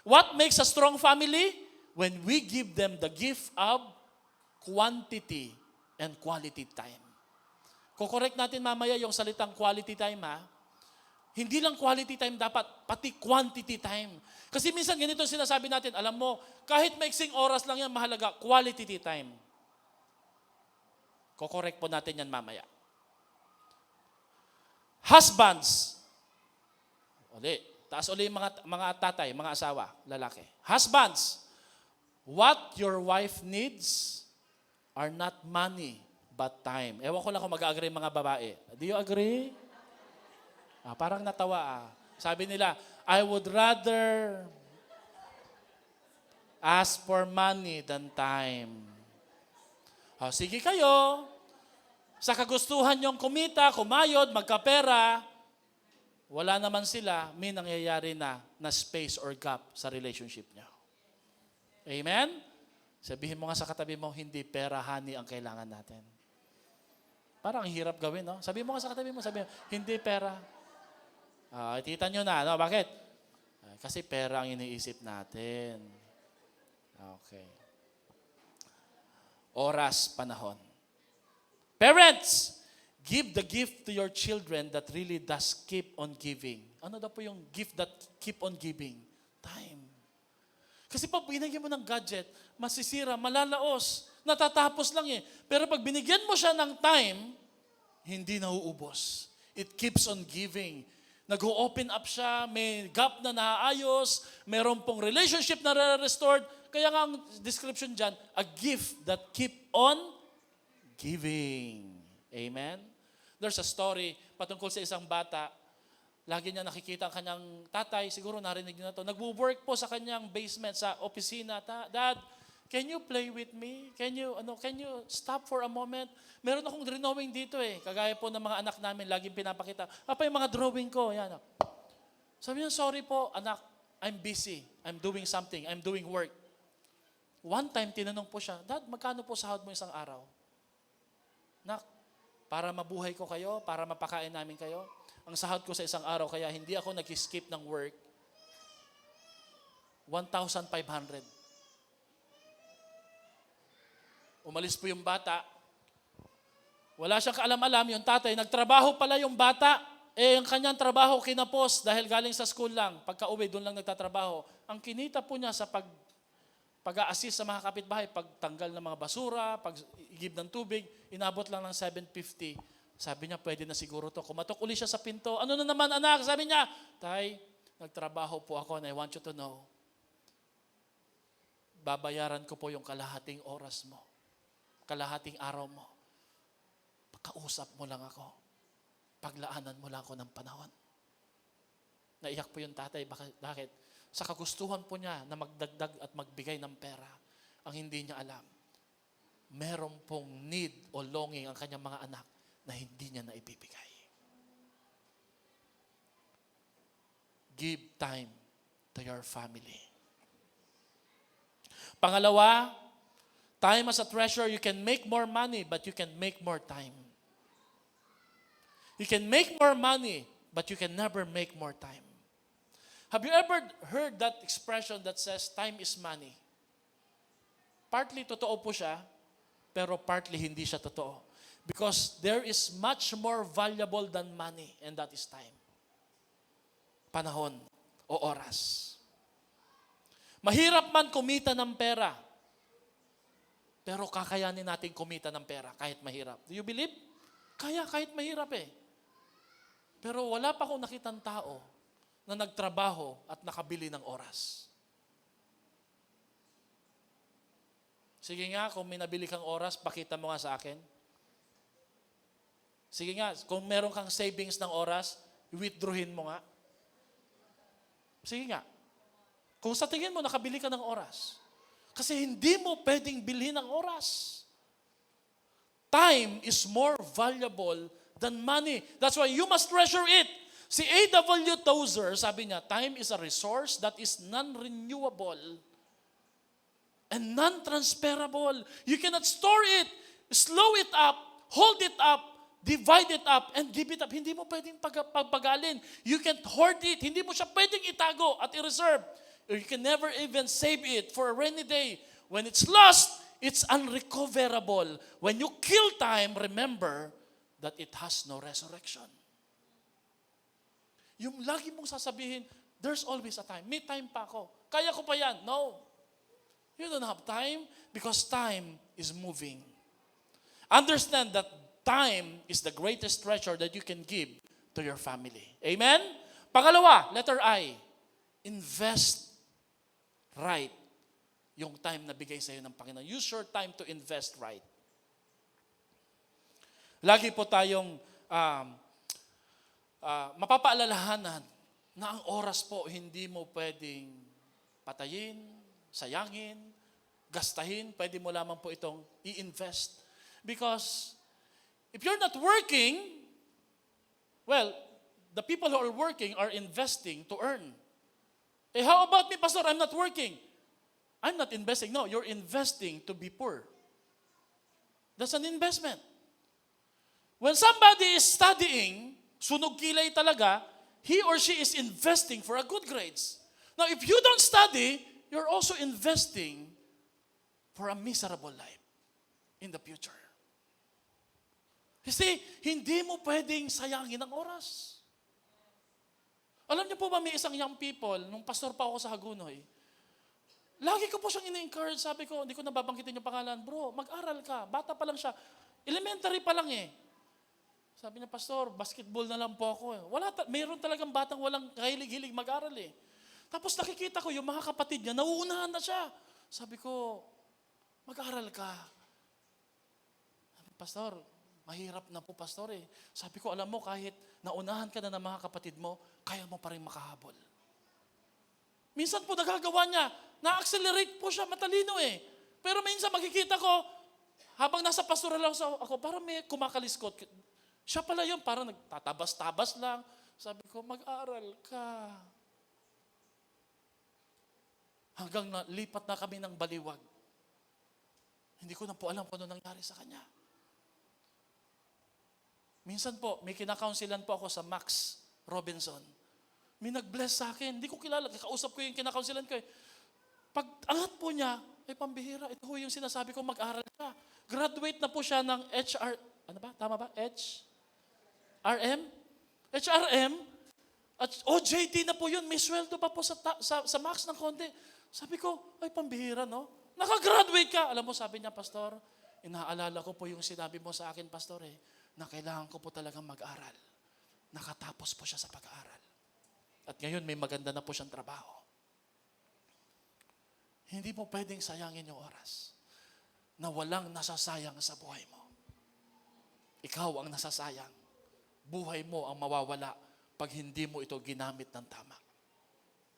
What makes a strong family? When we give them the gift of quantity and quality time. Kukorek natin mamaya yung salitang quality time ha. Hindi lang quality time dapat, pati quantity time. Kasi minsan ganito sinasabi natin, alam mo, kahit maiksing oras lang yan, mahalaga, quality time. Kukorek po natin yan mamaya. Husbands. Taas uli yung mga tatay, mga asawa, lalaki. Husbands. What your wife needs are not money, but time. Ewan ko lang kung mag-agree mga babae. Do you agree? Parang natawa Sabi nila, I would rather ask for money than time. Sige kayo. Sa kagustuhan nyong kumita, kumayod, magkapera, wala naman sila, may nangyayari na space or gap sa relationship nyo. Amen? Sabihin mo nga sa katabi mo, hindi pera, honey ang kailangan natin. Parang ang hirap gawin, no? Sabihin mo nga sa katabi mo, hindi pera. Tita nyo na, no? Bakit? Kasi pera ang iniisip natin. Okay. Oras, panahon. Parents, give the gift to your children that really does keep on giving. Ano daw po yung gift that keep on giving? Time. Kasi pag binigyan mo ng gadget, masisira, malalaos, natatapos lang eh. Pero pag binigyan mo siya ng time, hindi nauubos. It keeps on giving. Nag-open up siya, may gap na naayos, meron pong relationship na restored. Kaya nga ang description dyan, a gift that keep on giving. Amen? There's a story patungkol sa isang bata. Lagi niya nakikita ang kanyang tatay, siguro narinig niyo na to. Nagwo-work po sa kanyang basement, sa opisina. Dad, can you play with me? Can you stop for a moment? Meron akong drawing dito eh. Kagaya po ng mga anak namin, laging pinapakita. Apa yung mga drawing ko? Yan. Sabi niya, sorry po, anak, I'm busy. I'm doing something. I'm doing work. One time, tinanong po siya, Dad, magkano po sahod mo isang araw? Nak, para mabuhay ko kayo, para mapakain namin kayo, ang sahod ko sa isang araw, kaya hindi ako nag-skip ng work, 1,500. Umalis po yung bata. Wala siyang kaalam-alam, yung tatay, nagtrabaho pala yung bata. Ang kanyang trabaho kinapos dahil galing sa school lang. Pagka-uwi, doon lang nagtatrabaho. Ang kinita po niya sa pag-a-assist sa mga kapitbahay, pagtanggal ng mga basura, pag-igib ng tubig, inabot lang ng 750. Sabi niya, pwede na siguro to. Kumatok uli siya sa pinto. Ano na naman anak? Sabi niya, Tay, nagtrabaho po ako and I want you to know, babayaran ko po yung kalahating oras mo. Kalahating araw mo. Pagkausap mo lang ako. Paglaanan mo lang ako ng panahon. Naiyak po yung tatay. Bakit? Sa kagustuhan po niya na magdagdag at magbigay ng pera, ang hindi niya alam, meron pong need o longing ang kanyang mga anak na hindi niya naibibigay. Give time to your family. Pangalawa, time as a treasure. You can make more money, but you can make more time. You can make more money, but you can never make more time. Have you ever heard that expression that says, time is money? Partly totoo po siya, pero partly hindi siya totoo. Because there is much more valuable than money, and that is time. Panahon o oras. Mahirap man kumita ng pera, pero kakayanin natin kumita ng pera kahit mahirap. Do you believe? Kaya kahit mahirap eh. Pero wala pa akong nakitang tao na nagtrabaho at nakabili ng oras. Sige nga, kung may nabili kang oras, pakita mo nga sa akin. Sige nga, kung meron kang savings ng oras, withdrawin mo nga. Sige nga. Kung sa tingin mo, nakabili ka ng oras. Kasi hindi mo pwedeng bilhin ang oras. Time is more valuable than money. That's why you must treasure it. Si A.W. Tozer, sabi niya, time is a resource that is non-renewable and non-transferable. You cannot store it, slow it up, hold it up, divide it up, and give it up. Hindi mo pwedeng pagpagalin. You can't hoard it. Hindi mo siya pwedeng itago at i-reserve. You can never even save it for a rainy day. When it's lost, it's unrecoverable. When you kill time, remember that it has no resurrection. Yung lagi mong sasabihin, there's always a time. May time pa ako. Kaya ko pa yan. No. You don't have time because time is moving. Understand that time is the greatest treasure that you can give to your family. Amen? Pangalawa, letter I, invest right yung time na bigay sa iyo ng Panginoon. Use your time to invest right. Lagi po tayong mapapaalalahanan na ang oras po hindi mo pwedeng patayin, sayangin, gastahin. Pwede mo lamang po itong i-invest. Because if you're not working, well, the people who are working are investing to earn. How about me, Pastor? I'm not working. I'm not investing. No, you're investing to be poor. That's an investment. When somebody is studying, sunog kilay talaga, he or she is investing for a good grades. Now, if you don't study, you're also investing for a miserable life in the future. You see, hindi mo pwedeng sayangin ang oras. Alam niyo po ba, may isang young people, nung pastor pa ako sa Hagunoy, lagi ko po siyang ina-encourage, sabi ko, hindi ko nababanggitin yung pangalan, bro, mag-aral ka, bata pa lang siya, elementary pa lang eh. Sabi niya, Pastor, basketball na lang po ako. Mayroon talagang batang walang kahilig-hilig mag-aral eh. Tapos nakikita ko yung mga kapatid niya, nauunahan na siya. Sabi ko, mag-aral ka. Pastor, mahirap na po, Pastor eh. Sabi ko, alam mo, kahit naunahan ka na ng mga kapatid mo, kaya mo pa rin makahabol. Minsan po nagagawa niya, na-accelerate po siya, matalino eh. Pero minsan makikita ko, habang nasa pastoral ako, parang may kumakaliskot. Siya pala yun, parang nagtatabas-tabas lang. Sabi ko, mag-aral ka. Hanggang lipat na kami ng baliwag. Hindi ko na po alam kung ano nangyari sa kanya. Minsan po, may kinakaunsilan po ako sa Max Robinson. May nag-bless sa akin. Hindi ko kilala. Kakausap ko yung kinakaunsilan ko. Pag angat po niya, ay pambihira. Ito yung sinasabi ko, mag-aral ka. Graduate na po siya ng HR, ano ba? Tama ba? HRM? HRM? At OJT na po yun. May sweldo pa po sa Max ng konti. Sabi ko, ay pambihira, no? Nakagraduate ka. Alam mo, sabi niya, Pastor, inaalala ko po yung sinabi mo sa akin, Pastor, na kailangan ko po talagang mag-aral. Nakatapos po siya sa pag-aaral. At ngayon, may maganda na po siyang trabaho. Hindi mo pwedeng sayangin yung oras na walang nasasayang sa buhay mo. Ikaw ang nasasayang. Buhay mo ang mawawala pag hindi mo ito ginamit ng tama.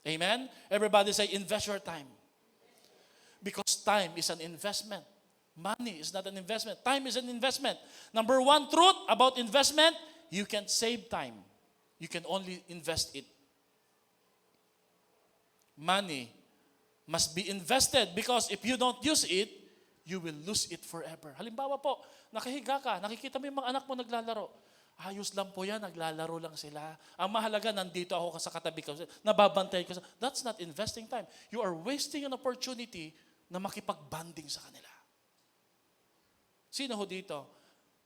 Amen? Everybody say, invest your time. Because time is an investment. Money is not an investment. Time is an investment. Number one truth about investment, you can't save time. You can only invest it. Money must be invested because if you don't use it, you will lose it forever. Halimbawa po, nakahiga ka, nakikita mo yung mga anak mo naglalaro. Ayos lang po yan, naglalaro lang sila. Ang mahalaga, nandito ako sa katabi ko, nababantay ko. That's not investing time. You are wasting an opportunity na makipag-bonding sa kanila. Sino ho dito?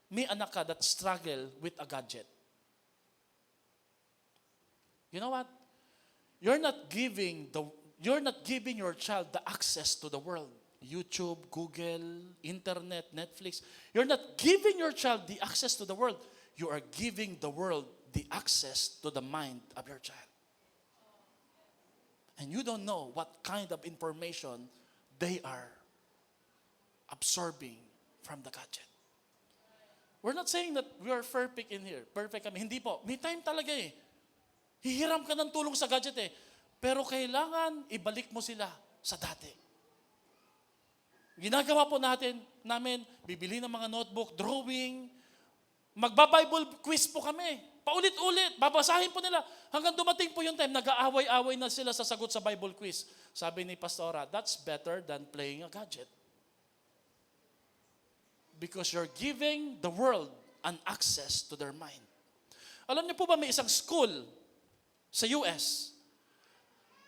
May anak ka that struggle with a gadget. You know what? You're not giving your child the access to the world. YouTube, Google, Internet, Netflix. You're not giving your child the access to the world. You are giving the world the access to the mind of your child. And you don't know what kind of information they are absorbing from the gadget. We're not saying that we are perfect in here. Perfect kami. Hindi po. May time talaga eh. Hihiram ka ng tulong sa gadget eh. Pero kailangan ibalik mo sila sa dati. Ginagawa po namin, bibili ng mga notebook, drawing, magba-Bible quiz po kami. Paulit-ulit, babasahin po nila. Hanggang dumating po yung time, nag-aaway-away na sila sa sagot sa Bible quiz. Sabi ni Pastora, that's better than playing a gadget. Because you're giving the world an access to their mind. Alam niyo po ba may isang school sa US,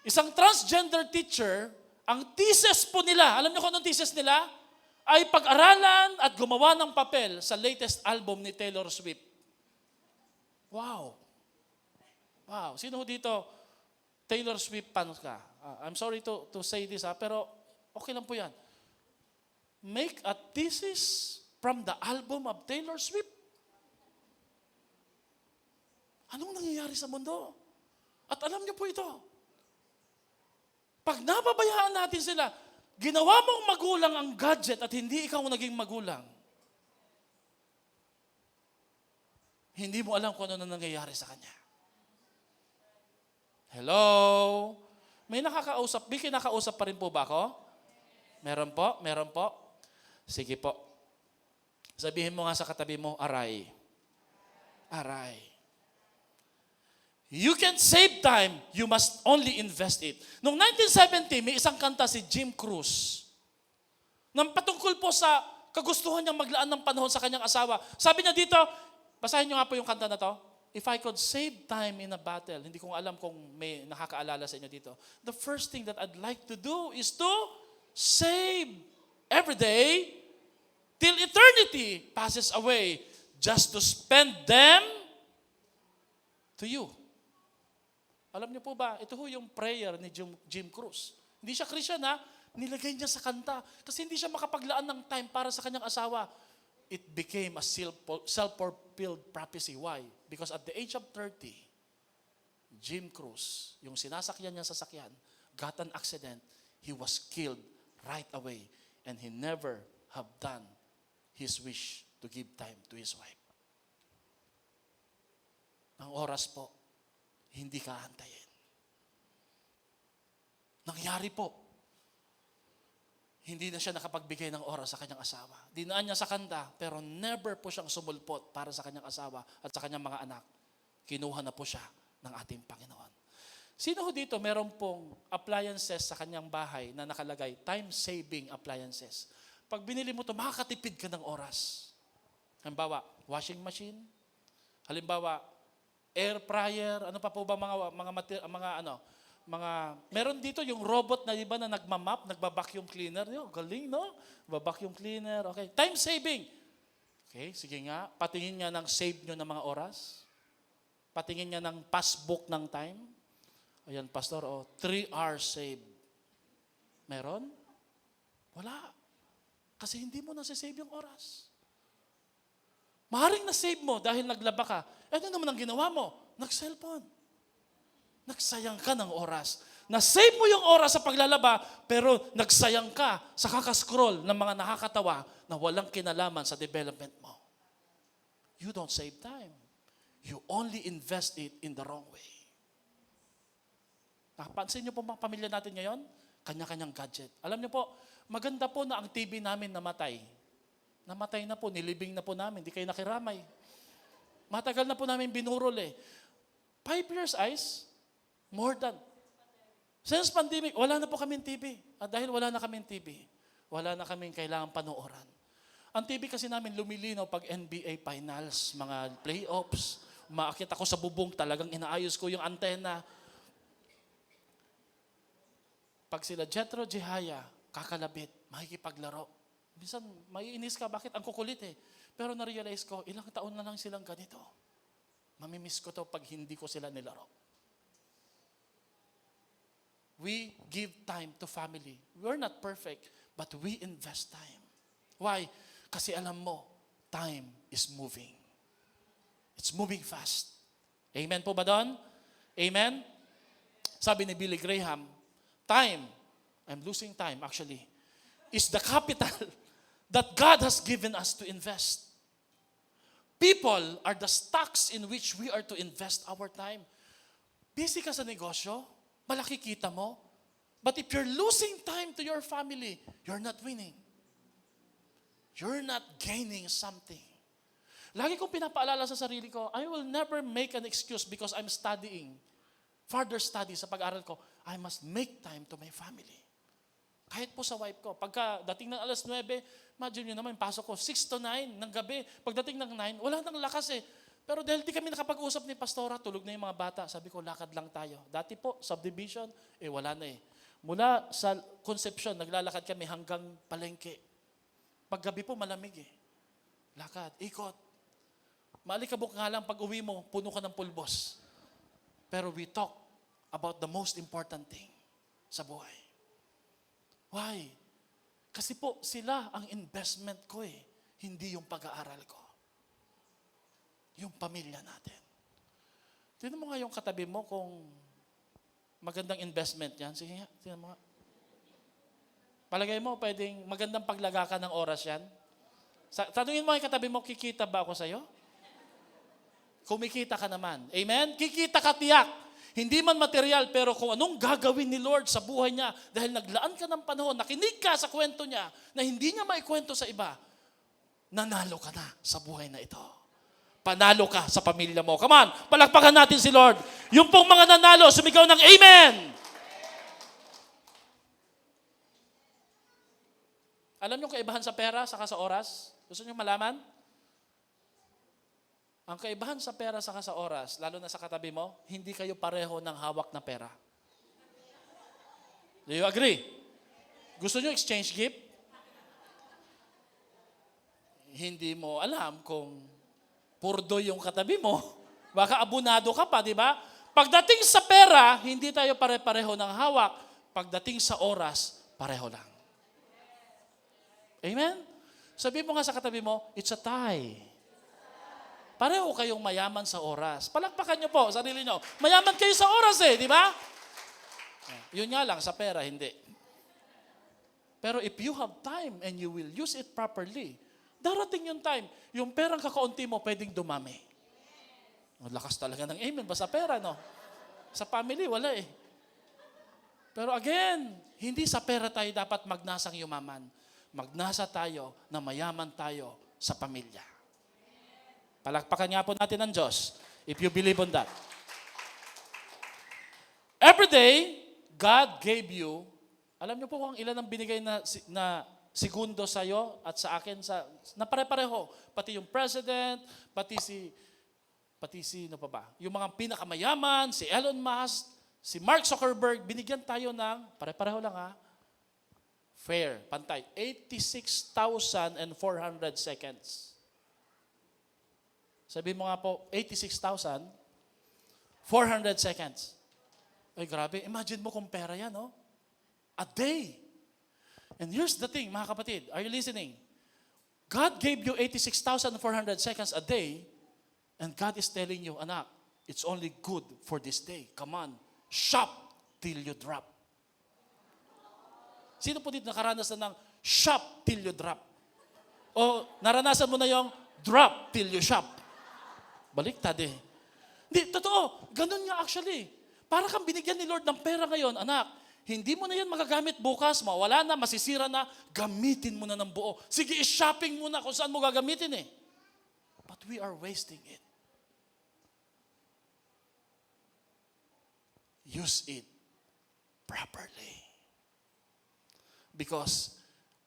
isang transgender teacher, ang thesis po nila, alam niyo kung anong thesis nila? Ay pag-aralan at gumawa ng papel sa latest album ni Taylor Swift. Wow. Wow. Sino dito Taylor Swift fans ka? I'm sorry to say this pero okay lang po yan. Make a thesis from the album of Taylor Swift. Anong nangyayari sa mundo? At alam niyo po ito. Pag nababayaan natin sila, ginawa mong magulang ang gadget at hindi ikaw naging magulang, hindi mo alam kung ano na nangyayari sa kanya. Hello? May nakakausap, may kinakausap pa rin po ba ako? Meron po? Meron po? Sige po. Sabihin mo nga sa katabi mo, aray. Aray. You can save time, you must only invest it. Noong 1970, may isang kanta si Jim Cruz. Nang patungkol po sa kagustuhan niyang maglaan ng panahon sa kanyang asawa. Sabi niya dito, basahin niyo nga po yung kanta na to. If I could save time in a battle, hindi ko alam kung may nakakaalala sa inyo dito. The first thing that I'd like to do is to save every day till eternity passes away just to spend them to you. Alam niyo po ba, ito ho yung prayer ni Jim Cruz. Hindi siya Christian ha, nilagay niya sa kanta kasi hindi siya makapaglaan ng time para sa kanyang asawa. It became a self-fulfilled prophecy. Why? Because at the age of 30, Jim Cruz, yung sinasakyan niya sa sakyan, got an accident. He was killed right away and he never have done his wish to give time to his wife. Ang oras po, hindi ka aantayin. Nangyari po. Hindi na siya nakapagbigay ng oras sa kanyang asawa. Dinaan niya sa kanta, pero never po siyang sumulpot para sa kanyang asawa at sa kanyang mga anak. Kinuha na po siya ng ating Panginoon. Sino ho dito meron pong appliances sa kanyang bahay na nakalagay, time-saving appliances? Pag binili mo ito, makakatipid ka ng oras. Halimbawa, washing machine. Halimbawa, air fryer. Ano pa po ba meron dito yung robot na iba na nagmamap, nagba-vacuum cleaner. Galing, no? Vacuum cleaner. Okay. Time-saving. Okay, sige nga. Patingin niya ng save nyo ng mga oras. Patingin niya ng passbook ng time. Ayan, pastor, 3 hours save. Meron? Wala. Kasi hindi mo na-save yung oras. Maaaring na-save mo dahil naglaba ka. Ano naman ang ginawa mo? Nag-cellphone. Nagsayang ka ng oras. Na-save mo yung oras sa paglalaba, pero nagsayang ka sa kakascroll ng mga nakakatawa na walang kinalaman sa development mo. You don't save time. You only invest it in the wrong way. Napansin niyo po mga pamilya natin ngayon? Kanya-kanyang gadget. Alam niyo po, maganda po na ang TV namin namatay. Namatay na po, nilibing na po namin, di kayo nakiramay. Matagal na po namin binurol 5 years, more than. Since pandemic, wala na po kaming TV. At dahil wala na kaming TV, wala na kaming kailangan panooran. Ang TV kasi namin lumilinaw pag NBA finals, mga playoffs, maakit ako sa bubong, talagang inaayos ko yung antena. Pag sila Jetro Jehaya, kakalabit, makikipaglaro. Minsan, maiinis ka, bakit? Ang kukulit Pero na-realize ko, ilang taon na lang silang ganito. Mamimiss ko to pag hindi ko sila nilaro. We give time to family. We're not perfect, but we invest time. Why? Kasi alam mo, time is moving. It's moving fast. Amen po ba doon? Amen? Sabi ni Billy Graham, time, I'm losing time actually, is the capital that God has given us to invest. People are the stocks in which we are to invest our time. Busy ka sa negosyo, malaki kita mo, but if you're losing time to your family, you're not winning. You're not gaining something. Lagi kong pinapaalala sa sarili ko, I will never make an excuse because I'm studying, further study sa pag-aaral ko, I must make time to my family. Kahit po sa wife ko, pagka dating ng alas 9, imagine nyo naman, pasok ko 6 to 9 ng gabi. Pagdating ng 9, wala nang lakas Pero dahil di kami nakapag-usap ni Pastora, tulog na yung mga bata, sabi ko, lakad lang tayo. Dati po, subdivision, wala na Mula sa conception, naglalakad kami hanggang palengke. Paggabi po, malamig Lakad, ikot. Maalikabok nga lang, pag uwi mo, puno ka ng pulbos. Pero we talk about the most important thing sa buhay. Why? Kasi po, sila ang investment ko hindi yung pag-aaral ko. Yung pamilya natin. Tingnan mo nga yung katabi mo kung magandang investment yan. Sige nga, tingnan mo nga. Palagay mo, pwedeng magandang paglagakan ng oras yan. Tanungin mo yung katabi mo, kikita ba ako sa'yo? Kumikita ka naman. Amen? Kikita ka tiyak. Hindi man material, pero kung anong gagawin ni Lord sa buhay niya, dahil naglaan ka ng panahon, nakinig ka sa kwento niya, na hindi niya maikwento sa iba, nanalo ka na sa buhay na ito. Panalo ka sa pamilya mo. Come on, palakpakan natin si Lord. Yung pong mga nanalo, sumigaw ng Amen! Alam niyo kaibahan sa pera saka sa oras? Gusto niyo malaman? Ang kaibahan sa pera saka sa oras, lalo na sa katabi mo, hindi kayo pareho ng hawak na pera. Do you agree? Gusto niyo exchange gift? Hindi mo alam kung purdo yung katabi mo. Baka abunado ka pa, di ba? Pagdating sa pera, hindi tayo pare-pareho ng hawak. Pagdating sa oras, pareho lang. Amen? Sabi mo nga sa katabi mo, it's a tie. Pareho kayong mayaman sa oras. Palakpakan niyo po, sarili niyo. Mayaman kayo sa oras di ba? Yun nga lang, sa pera, hindi. Pero if you have time and you will use it properly, Darating yung time, yung perang kakaunti mo, pwedeng dumami. Ang lakas talaga ng amen, basta pera, no? Sa family, wala eh. Pero again, hindi sa pera tayo dapat magnasang yumaman. Magnasa tayo na mayaman tayo sa pamilya. Palakpakan nga po natin ang Diyos, if you believe on that. Every day, God gave you, alam niyo po kung ilan ang binigay na segundo sa iyo at sa akin, na pare-pareho. Pati yung president, pati sino pa ba? Yung mga pinakamayaman, si Elon Musk, si Mark Zuckerberg, binigyan tayo ng, pare-pareho lang ha, fair, pantay, 86,400 seconds. Sabihin mo nga po, 86,400 seconds. Ay, grabe. Imagine mo kung pera yan, no? A day. And here's the thing, mga kapatid. Are you listening? God gave you 86,400 seconds a day, and God is telling you, anak, it's only good for this day. Come on. Shop till you drop. Sino po dito nakaranas na ng shop till you drop? O naranasan mo na yung drop till you shop? Baliktad eh. Hindi, totoo. Ganun nga actually. Para kang binigyan ni Lord ng pera ngayon, anak, hindi mo na yan magagamit bukas, mawala na, masisira na, gamitin mo na ng buo. Sige, shopping mo na kung saan mo gagamitin eh. But we are wasting it. Use it properly. Because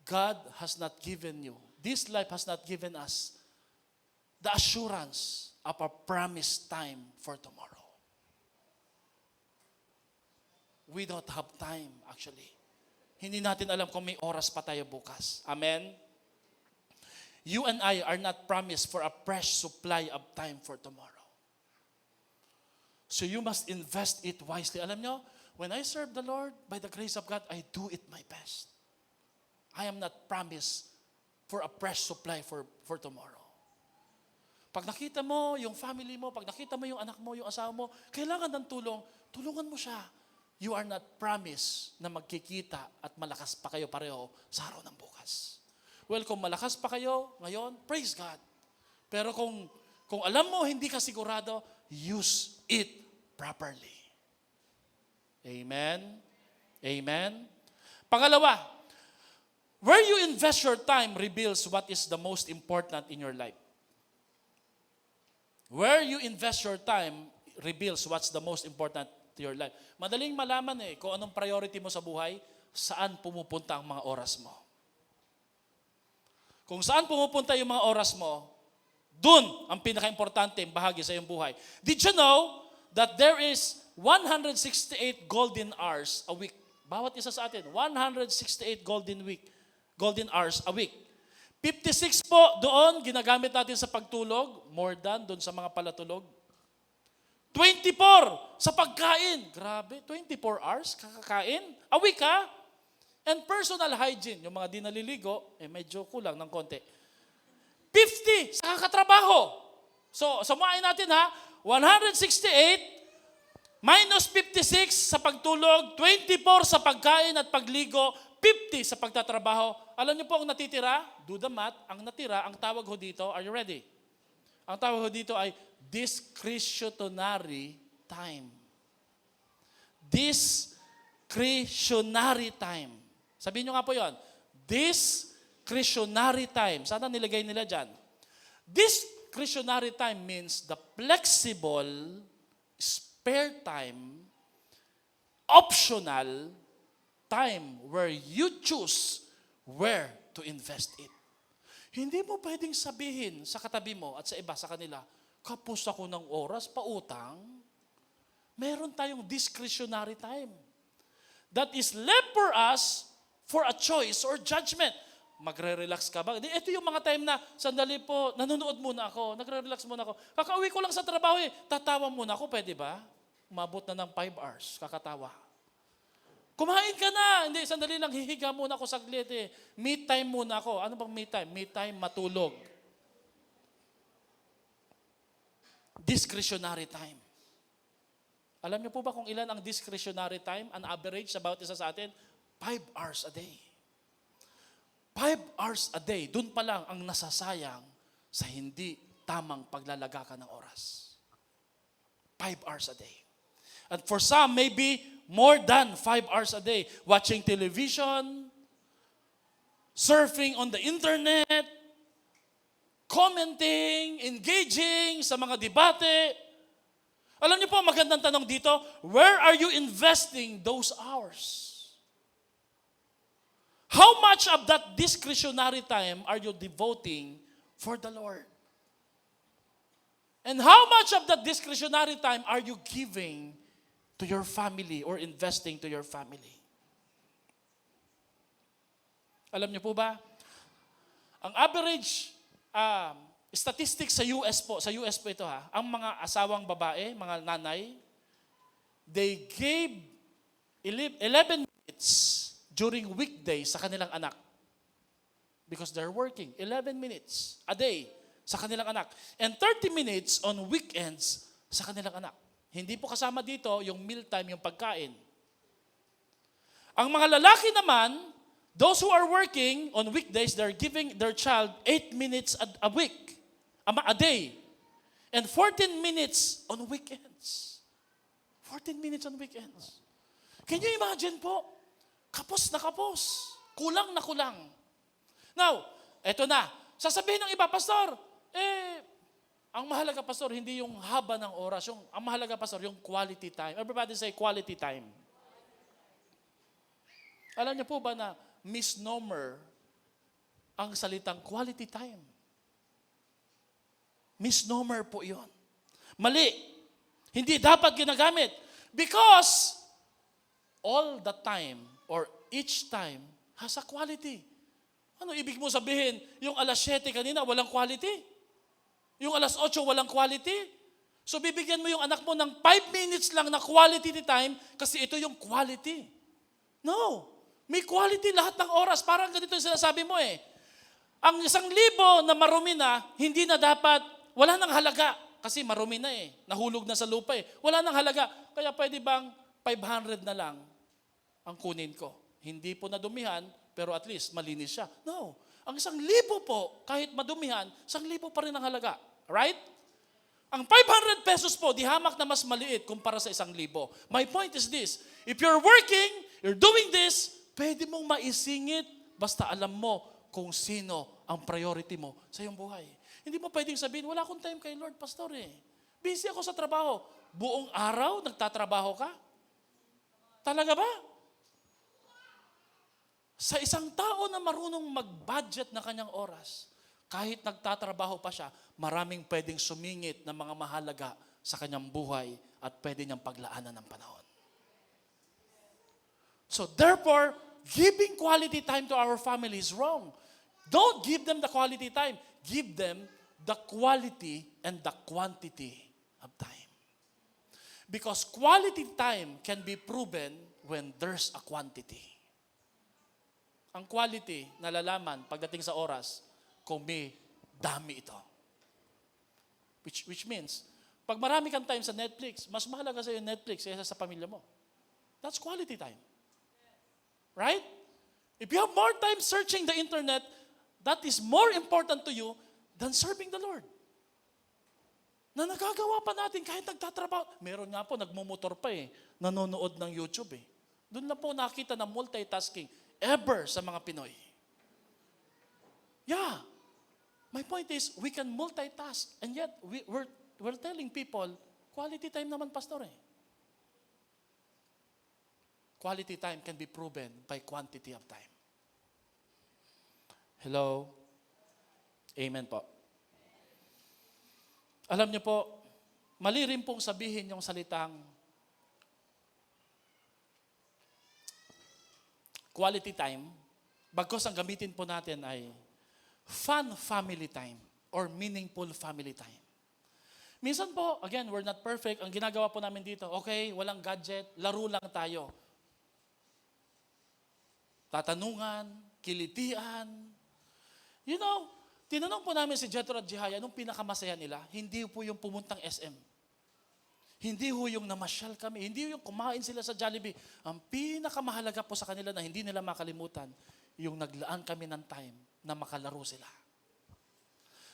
God has not given you, this life has not given us the assurance of a promised time for tomorrow. We don't have time, actually. Hindi natin alam kung may oras pa tayo bukas. Amen? You and I are not promised for a fresh supply of time for tomorrow. So you must invest it wisely. Alam nyo, when I serve the Lord, by the grace of God, I do it my best. I am not promised for a fresh supply for tomorrow. Pag nakita mo yung family mo, pag nakita mo yung anak mo, yung asawa mo, kailangan ng tulong, tulungan mo siya. You are not promised na magkikita at malakas pa kayo pareho sa araw ng bukas. Well, kung malakas pa kayo ngayon, praise God. Pero kung alam mo, hindi ka sigurado, use it properly. Amen? Amen? Pangalawa, where you invest your time reveals what is the most important in your life. Where you invest your time reveals what's the most important to your life. Madaling malaman kung anong priority mo sa buhay, saan pumupunta ang mga oras mo. Kung saan pumupunta yung mga oras mo, dun ang pinaka-importante bahagi sa iyong buhay. Did you know that there is 168 golden hours a week? Bawat isa sa atin, 168 golden hours a week. 56 po doon, ginagamit natin sa pagtulog, more than doon sa mga palatulog. 24 sa pagkain. Grabe, 24 hours kakakain? A week ha? And personal hygiene, yung mga di naliligo, medyo kulang ng konti. 50 sa kakatrabaho. So, sumuain natin ha, 168 minus 56 sa pagtulog, 24 sa pagkain at pagligo, 50 sa pagtatrabaho. Alam niyo po ang natitira? Do the math. Ang natira, ang tawag ho dito, are you ready? Ang tawag ho dito ay discretionary time. Discretionary time. Sabihin nyo nga po yon. Discretionary time. Sana nilagay nila dyan. Discretionary time means the flexible, spare time, optional time where you choose where to invest it. Hindi mo pwedeng sabihin sa katabi mo at sa iba sa kanila, kapos ako ng oras, pautang. Meron tayong discretionary time. That is left for us for a choice or judgment. Magre-relax ka ba? Ito yung mga time na, sandali po, nanonood muna ako, nagre-relax muna ako. Kakauwi ko lang sa trabaho tatawa muna ako, pwede ba? Umabot na ng 5 hours, kakatawa. Kumain ka na. Hindi, sandali lang, hihiga muna ako saglit Me time muna ako. Ano bang me time? Me time, matulog. Discretionary time. Alam niyo po ba kung ilan ang discretionary time? An average sa bawat isa sa atin? 5 hours a day. 5 5 hours a day, dun pa lang ang nasasayang sa hindi tamang paglalagaka ng oras. 5 hours a day. And for some, maybe more than 5 hours a day. Watching television, surfing on the internet, commenting, engaging sa mga debate. Alam niyo po, magandang tanong dito, where are you investing those hours? How much of that discretionary time are you devoting for the Lord? And how much of that discretionary time are you giving to your family or investing to your family? Alam niyo po ba, ang average statistics sa US po ito ang mga asawang babae, mga nanay, they gave 11 minutes during weekdays sa kanilang anak. Because they're working 11 minutes a day sa kanilang anak. And 30 minutes on weekends sa kanilang anak. Hindi po kasama dito yung mealtime, yung pagkain. Ang mga lalaki naman, those who are working on weekdays, they're giving their child 8 minutes a week, a day. And 14 minutes on weekends. 14 minutes on weekends. Can you imagine po? Kapos na kapos. Kulang na kulang. Now, eto na. Sasabihin ng iba, Pastor, ang mahalaga, Pastor, hindi yung haba ng oras. Ang mahalaga, Pastor, yung quality time. Everybody say quality time. Alam niyo po ba na misnomer ang salitang quality time? Misnomer po yun. Mali. Hindi dapat ginagamit. Because all the time or each time has a quality. Ano ibig mo sabihin? Yung alas 7 kanina, walang quality? Yung alas 8, walang quality? So bibigyan mo yung anak mo ng 5 minutes lang na quality time kasi ito yung quality. No. May quality lahat ng oras. Parang ganito yung sinasabi mo eh. Ang 1,000 na marumi na, hindi na dapat, wala nang halaga. Kasi marumi na eh. Nahulog na sa lupa eh. Wala nang halaga. Kaya pwede bang 500 na lang ang kunin ko? Hindi po nadumihan, pero at least malinis siya. No. Ang 1,000 po, kahit madumihan, 1,000 pa rin ang halaga. Right? Ang 500 pesos po, di hamak na mas maliit kumpara sa 1,000. My point is this, if you're working, you're doing this, pwede mong maisingit basta alam mo kung sino ang priority mo sa iyong buhay. Hindi mo pwedeng sabihin, wala akong time kay Lord, Pastor eh. Busy ako sa trabaho. Buong araw, nagtatrabaho ka? Talaga ba? Sa isang tao na marunong mag-budget na kanyang oras, kahit nagtatrabaho pa siya, maraming pwedeng sumingit ng mga mahalaga sa kanyang buhay at pwede niyang paglaanan ng panahon. So therefore, giving quality time to our family is wrong. Don't give them the quality time. Give them the quality and the quantity of time. Because quality time can be proven when there's a quantity. Ang quality, nalalaman pagdating sa oras, kung may dami ito. Which means, pag marami kang time sa Netflix, mas mahalaga sa iyo Netflix kaysa sa pamilya mo. That's quality time. Right? If you have more time searching the internet, that is more important to you than serving the Lord. Na nagagawa pa natin kahit nagtatrabaho. Meron nga po, nagmumotor pa eh, nanonood ng YouTube eh. Doon na po nakita na multitasking ever sa mga Pinoy. Yeah. My point is, we can multitask and yet we're telling people, quality time naman, Pastor eh. Quality time can be proven by quantity of time. Hello? Amen po. Alam niyo po, mali rin pong sabihin yung salitang quality time, bagkus ang gamitin po natin ay fun family time or meaningful family time. Minsan po, again, we're not perfect. Ang ginagawa po namin dito, okay, walang gadget, laro lang tayo. Tatanungan, kilitian. You know, tinanong po namin si Jethro at Jihaya, anong pinakamasaya nila? Hindi po yung pumuntang SM. Hindi ho yung namasyal kami. Hindi yung kumain sila sa Jollibee. Ang pinakamahalaga po sa kanila na hindi nila makalimutan, yung naglaan kami ng time na makalaro sila.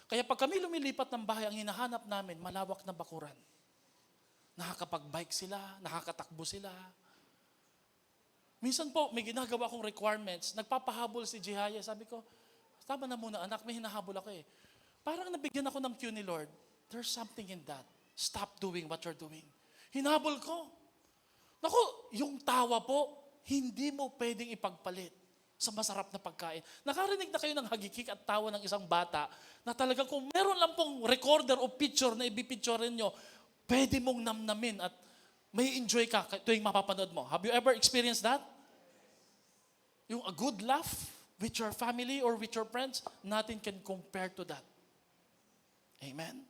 Kaya pag kami lumilipat ng bahay, ang hinahanap namin, malawak na bakuran. Nakakapag-bike sila, nakakatakbo sila. Minsan po, may ginagawa akong requirements, nagpapahabol si Jihaya. Sabi ko, tama na muna anak, may hinahabol ako eh. Parang nabigyan ako ng cue ni Lord, there's something in that. Stop doing what you're doing. Hinabol ko. Naku, yung tawa po, hindi mo pwedeng ipagpalit sa masarap na pagkain. Nakarinig na kayo ng hagikik at tawa ng isang bata na talagang kung meron lang pong recorder o picture na ibipicturein nyo, pwede mong namnamin at may enjoy ka tuwing mapapanood mo. Have you ever experienced that? Yung a good laugh with your family or with your friends, nothing can compare to that. Amen?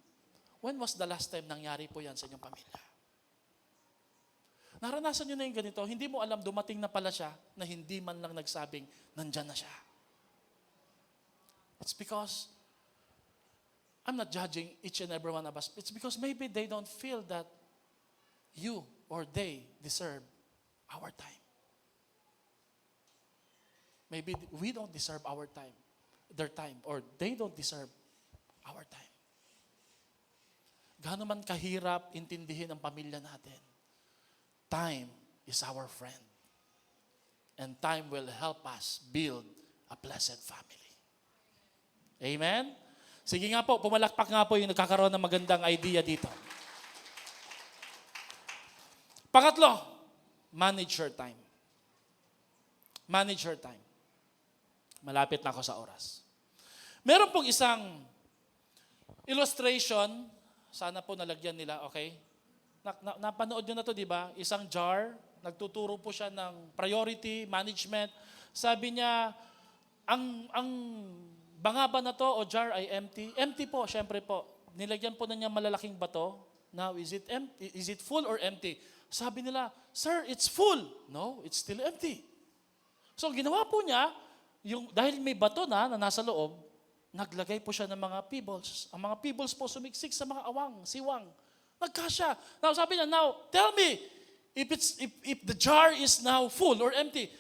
When was the last time nangyari po yan sa inyong pamilya? Naranasan nyo na yung ganito, hindi mo alam, dumating na pala siya na hindi man lang nagsabing, nandyan na siya. It's because, I'm not judging each and every one of us, it's because maybe they don't feel that you or they deserve our time. Maybe we don't deserve our time, their time, or they don't deserve our time. Gaano man kahirap intindihin ang pamilya natin, time is our friend. And time will help us build a blessed family. Amen? Sige nga po, pumalakpak nga po yung nagkakaroon ng magandang idea dito. Pangatlo, manage your time. Manage your time. Malapit na ako sa oras. Meron pong isang illustration, sana po nalagyan nila, okay? Napanood nyo na to, di ba? Isang jar, nagtuturo po siya ng priority management. Sabi niya, ang bangaba na to o jar ay empty. Empty po, syempre po. Nilagyan po na niya malalaking bato. Now, is it empty? Is it full or empty? Sabi nila, sir, it's full. No, it's still empty. So, ginawa po niya, dahil may bato na nasa loob, naglagay po siya ng mga pebbles. Ang mga pebbles po sumiksik sa mga awang, siwang. Nagkasya. Now, sabi niya, now, tell me, if the jar is now full or empty.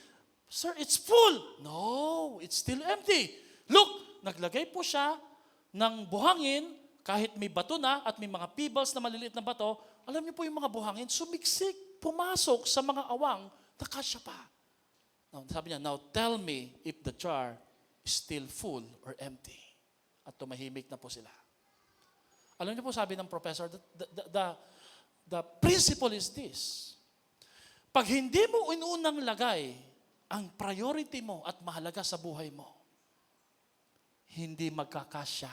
Sir, it's full. No, it's still empty. Look, naglagay po siya ng buhangin, kahit may bato na at may mga pebbles na maliliit na bato, alam niyo po yung mga buhangin, sumiksik, pumasok sa mga awang, nakasya pa. Now, sabi niya, now tell me if the jar is still full or empty. At tumahimik na po sila. Alam niyo po sabi ng professor, the principle is this. Pag hindi mo inunang lagay ang priority mo at mahalaga sa buhay mo, hindi magkakasya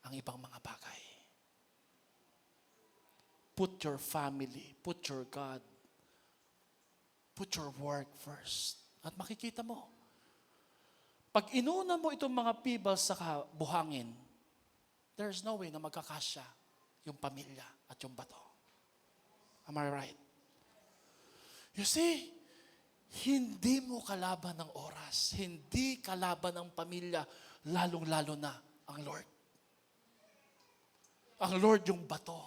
ang ibang mga bagay. Put your family, put your God, put your work first. At makikita mo, pag inuna mo itong mga pebbles sa buhangin, there's no way na magkakasya yung pamilya at yung bato. Am I right? You see, hindi mo kalaban ng oras, hindi kalaban ng pamilya, lalong-lalo na ang Lord. Ang Lord yung bato.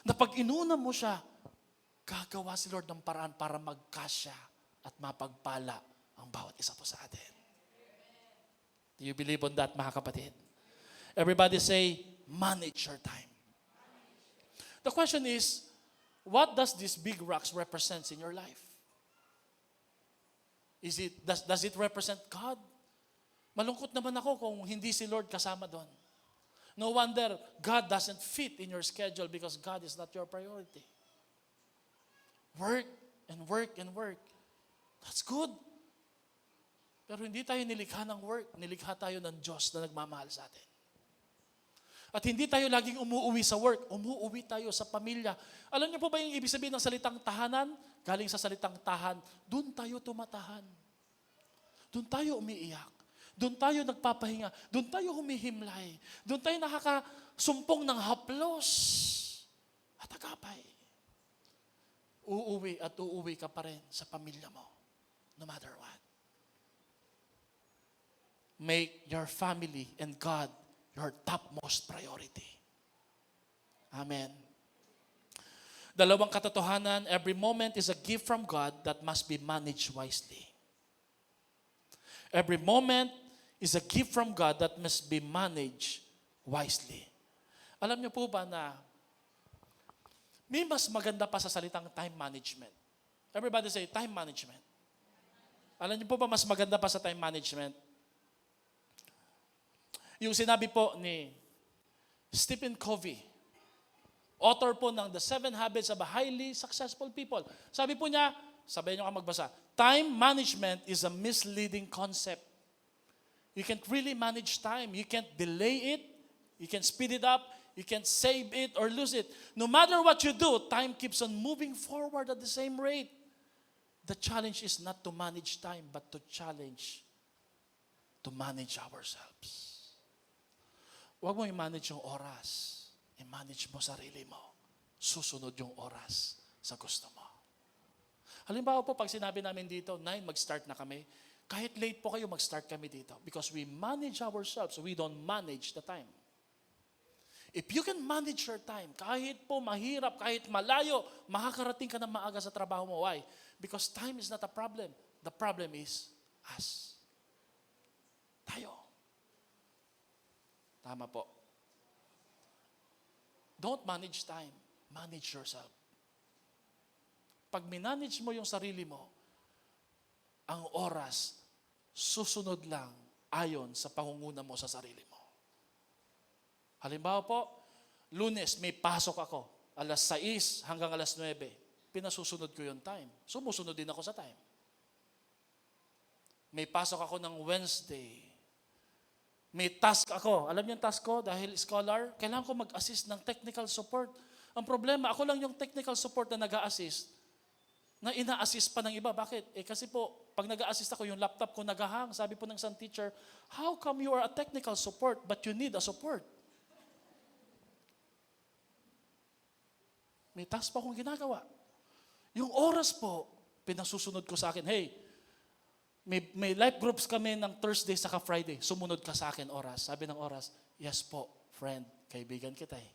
Na pag inuna mo siya, gagawa si Lord ng paraan para magkasya at mapagpala ang bawat isa po sa atin. Do you believe on that, mga kapatid? Everybody say, manage your time. The question is, what does these big rocks represent in your life? Does it represent God? Malungkot naman ako kung hindi si Lord kasama doon. No wonder God doesn't fit in your schedule because God is not your priority. Work and work and work. That's good. Pero hindi tayo nilikha ng work. Nilikha tayo ng Diyos na nagmamahal sa atin. At hindi tayo laging umuuwi sa work. Umuuwi tayo sa pamilya. Alam niyo po ba yung ibig sabihin ng salitang tahanan? Galing sa salitang tahan, doon tayo tumatahan. Doon tayo umiiyak. Doon tayo nagpapahinga. Doon tayo humihimlay. Doon tayo nakakasumpong ng haplos at agapay. Uuwi at uuwi ka pa rin sa pamilya mo. No matter what. Make your family and God your topmost priority. Amen. Dalawang katotohanan, every moment is a gift from God that must be managed wisely. Every moment is a gift from God that must be managed wisely. Alam niyo po ba na may mas maganda pa sa salitang time management? Everybody say, time management. Alam niyo po ba mas maganda pa sa time management? Yung sinabi po ni Stephen Covey, author po ng The 7 Habits of a Highly Successful People. Sabi po niya, sabayan niyo ka magbasa, time management is a misleading concept. You can't really manage time. You can't delay it. You can speed it up. You can't save it or lose it. No matter what you do, time keeps on moving forward at the same rate. The challenge is not to manage time, but to manage ourselves. Huwag mo i-manage yung oras. I-manage mo sarili mo. Susunod yung oras sa gusto mo. Halimbawa po, pag sinabi namin dito, 9, mag-start na kami. Kahit late po kayo, mag-start kami dito. Because we manage ourselves. We don't manage the time. If you can manage your time, kahit po mahirap, kahit malayo, makakarating ka na maaga sa trabaho mo. Why? Because time is not a problem. The problem is us. Tayo. Tama po. Don't manage time. Manage yourself. Pag minanage mo yung sarili mo, ang oras, susunod lang ayon sa pangunguna mo sa sarili mo. Halimbawa po, Lunes, may pasok ako. Alas 6 hanggang alas 9. Pinasusunod ko yung time. Sumusunod din ako sa time. May pasok ako ng Wednesday. May task ako. Alam niyo yung task ko? Dahil scholar, kailangan ko mag-assist ng technical support. Ang problema, ako lang yung technical support na nag-a-assist. Na ina-assist pa ng iba. Bakit? Kasi po, pag nag-a-assist ako, yung laptop ko nagahang. Sabi po ng isang teacher, how come you are a technical support but you need a support? May task pa akong ginagawa. Yung oras po, pinasusunod ko sa akin, hey, may life groups kami ng Thursday saka Friday. Sumunod ka sa akin oras. Sabi ng oras, yes po, friend, kaibigan kita eh.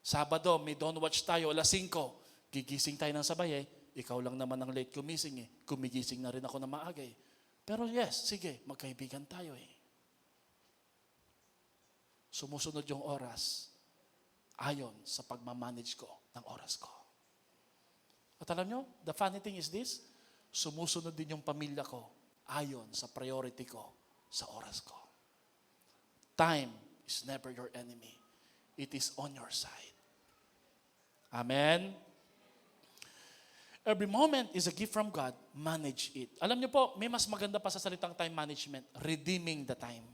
Sabado, may don't watch tayo, alas 5. Gigising tayo ng sabay eh. Ikaw lang naman ang late gumising eh. Gumigising na rin ako na maaga eh. Pero yes, sige, magkaibigan tayo eh. Sumusunod yung oras ayon sa pagmamanage ko ng oras ko. At alam nyo, the funny thing is this, sumusunod din yung pamilya ko ayon sa priority ko sa oras ko. Time is never your enemy. It is on your side. Amen? Every moment is a gift from God. Manage it. Alam niyo po, may mas maganda pa sa salitang time management. Redeeming the time.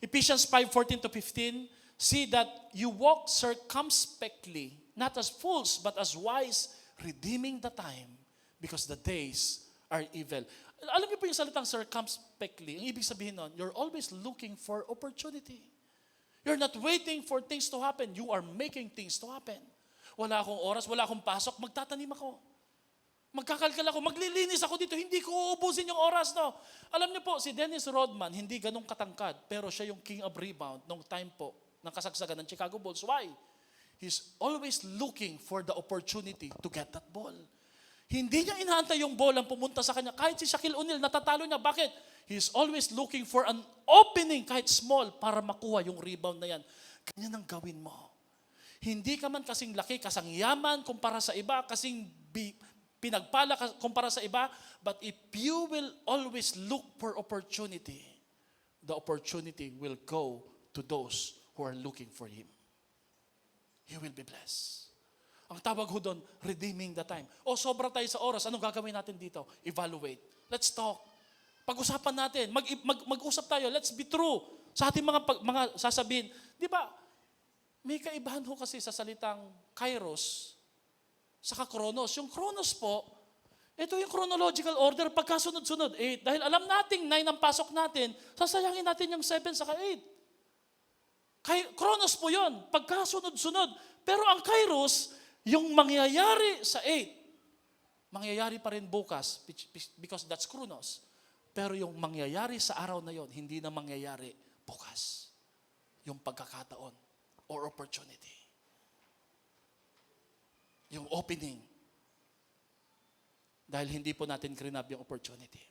Ephesians 5:14-15, see that you walk circumspectly, not as fools, but as wise, redeeming the time, because the days are evil. Alam niyo po yung salitang circumspectly, ang ibig sabihin nun, you're always looking for opportunity. You're not waiting for things to happen. You are making things to happen. Wala akong oras, wala akong pasok, magtatanim ako. Magkakalkal ako, maglilinis ako dito, hindi ko uubusin yung oras, no? Alam niyo po, si Dennis Rodman, hindi ganong katangkad, pero siya yung king of rebound nung time po ng kasagsagan ng Chicago Bulls. Why? He's always looking for the opportunity to get that ball. Hindi niya inaantay yung ball ang pumunta sa kanya. Kahit si Shaquille O'Neal, natatalo niya. Bakit? He's always looking for an opening, kahit small, para makuha yung rebound na yan. Ganyan ang gawin mo. Hindi ka man kasing laki, kasang yaman kumpara sa iba, kasing pinagpala kumpara sa iba, but if you will always look for opportunity, the opportunity will go to those who are looking for Him. You will be blessed. Ang tawag ho doon, redeeming the time. O sobra tayo sa oras, anong gagawin natin dito? Evaluate. Let's talk. Pag-usapan natin. Mag-usap tayo. Let's be true sa ating mga sasabihin. Di ba, may kaibahan ho kasi sa salitang kairos saka chronos. Yung chronos po, ito yung chronological order pagkasunod-sunod. 8. Dahil alam nating 9 ang pasok natin, sasayangin natin yung 7 saka 8. Chronos po yun, pagkasunod-sunod. Pero ang kairos, yung mangyayari sa 8, mangyayari pa rin bukas because that's chronos. Pero yung mangyayari sa araw na yon, hindi na mangyayari bukas. Yung pagkakataon or opportunity. Yung opening. Dahil hindi po natin grinab yung opportunity.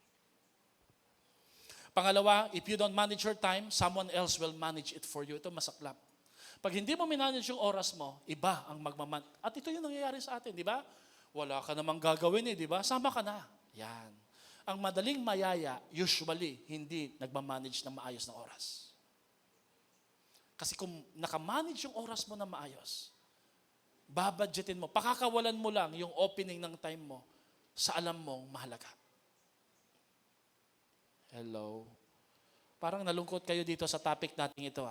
Pangalawa, if you don't manage your time, someone else will manage it for you. Ito masaklap. Pag hindi mo minanage yung oras mo, iba ang magmaman. At ito yung nangyayari sa atin, di ba? Wala ka namang gagawin di ba? Sama ka na. Yan. Ang madaling mayaya, usually, hindi nagmamanage ng maayos ng oras. Kasi kung nakamanage yung oras mo na maayos, babadgetin mo, pakakawalan mo lang yung opening ng time mo sa alam mong mahalaga. Hello? Parang nalungkot kayo dito sa topic natin ito.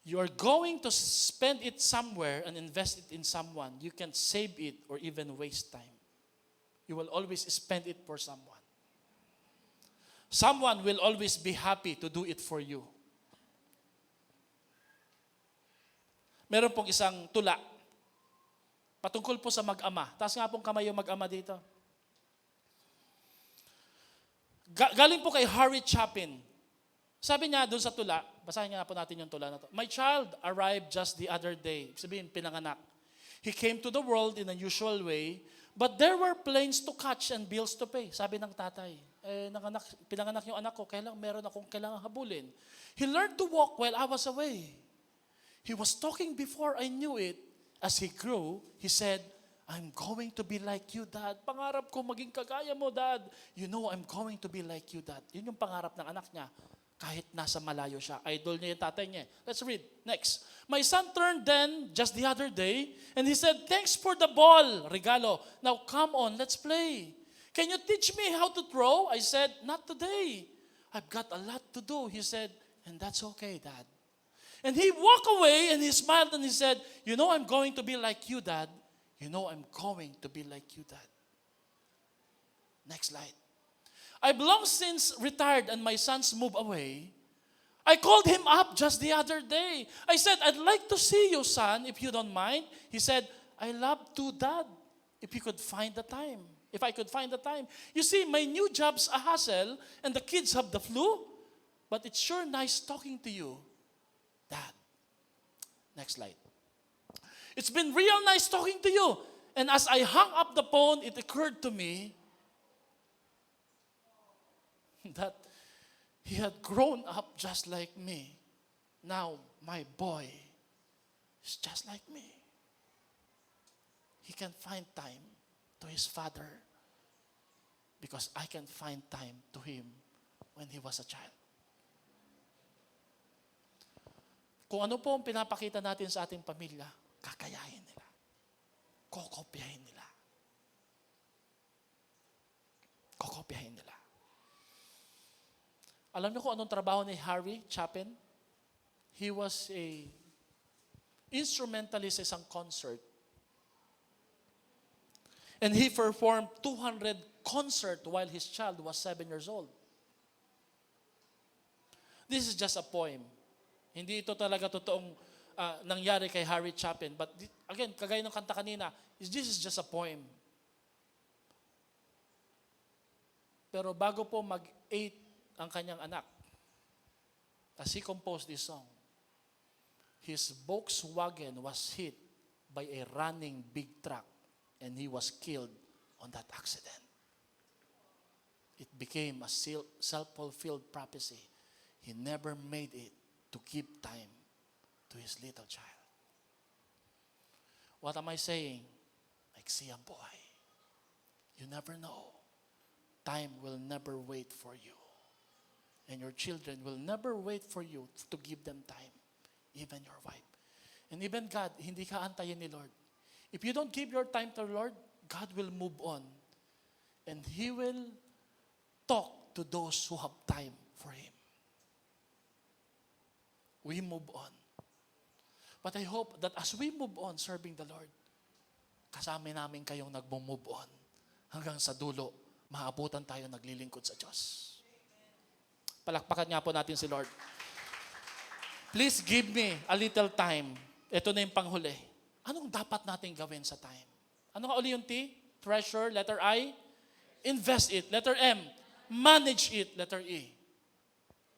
You are going to spend it somewhere and invest it in someone. You can't save it or even waste time. You will always spend it for someone. Someone will always be happy to do it for you. Meron pong isang tula patungkol po sa mag-ama. Taas nga pong kamay yung mag-ama dito. Galing po kay Harry Chapin. Sabi niya doon sa tula, basahin nga po natin yung tula na to. My child arrived just the other day. Ibig sabihin, pinanganak. He came to the world in a usual way, but there were planes to catch and bills to pay. Sabi ng tatay, pinanganak yung anak ko, meron akong kailangang habulin. He learned to walk while I was away. He was talking before I knew it. As he grew, he said, I'm going to be like you, Dad. Pangarap ko maging kagaya mo, Dad. You know, I'm going to be like you, Dad. Yun yung pangarap ng anak niya. Kahit nasa malayo siya. Idol niya yung tatay niya. Let's read. Next. My son turned then, just the other day, and he said, thanks for the ball, regalo. Now come on, let's play. Can you teach me how to throw? I said, not today. I've got a lot to do. He said, and that's okay, Dad. And he walked away and he smiled and he said, you know, I'm going to be like you, Dad. You know, I'm going to be like you, Dad. Next slide. I've long since retired and my sons moved away. I called him up just the other day. I said, I'd like to see you, son, if you don't mind. He said, I love to, Dad, if you could find the time. If I could find the time. You see, my new job's a hassle and the kids have the flu, but it's sure nice talking to you, Dad. Next slide. It's been real nice talking to you. And as I hung up the phone, it occurred to me that he had grown up just like me. Now, my boy is just like me. He can find time to his father because I can find time to him when he was a child. Kung ano po ang pinapakita natin sa ating pamilya, kakayahin nila. Kokopyahin nila. Kokopyahin nila. Alam niyo kung anong trabaho ni Harry Chapin? He was a instrumentalist sa isang concert. And he performed 200 concerts while his child was 7 years old. This is just a poem. Hindi ito talaga totoong nangyari kay Harry Chapin. But again, kagaya ng kanta kanina, this is just a poem. Pero bago po mag-8 ang kanyang anak, as he composed this song, his Volkswagen was hit by a running big truck and he was killed on that accident. It became a self-fulfilled prophecy. He never made it to give time to his little child. What am I saying? Maiksi ang buhay. You never know. Time will never wait for you. And your children will never wait for you to give them time. Even your wife. And even God, hindi ka antayin ni Lord. If you don't give your time to the Lord, God will move on. And He will talk to those who have time for Him. We move on. But I hope that as we move on serving the Lord, kasama namin kayong nagmo-move on. Hanggang sa dulo, maabutan tayo naglilingkod sa Diyos. Palakpakan nga po natin si Lord. Please give me a little time. Ito na yung panghuli. Anong dapat natin gawin sa time? Ano nga uli yung T? Treasure, letter I. Invest it, letter M. Manage it, letter E.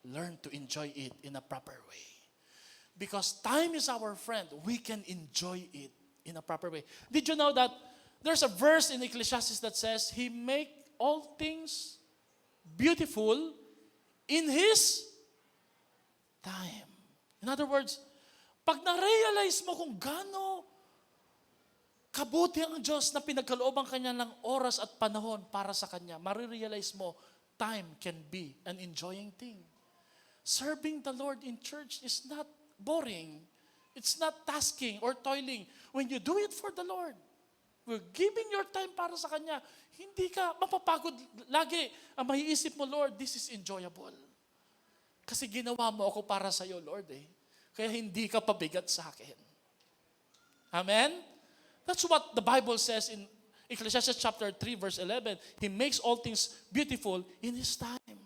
Learn to enjoy it in a proper way. Because time is our friend. We can enjoy it in a proper way. Did you know that there's a verse in Ecclesiastes that says, He make all things beautiful in His time. In other words, pag na-realize mo kung gaano kabuti ang Diyos na pinagkalooban Kanya ng oras at panahon para sa Kanya, marirealize mo, time can be an enjoying thing. Serving the Lord in church is not boring. It's not tasking or toiling. When you do it for the Lord, we're giving your time para sa Kanya, hindi ka mapapagod lagi. Ang maiisip mo, Lord, this is enjoyable. Kasi ginawa mo ako para sa iyo, Lord. Kaya hindi ka pabigat sa akin. Amen? That's what the Bible says in Ecclesiastes chapter 3, verse 11. He makes all things beautiful in His time.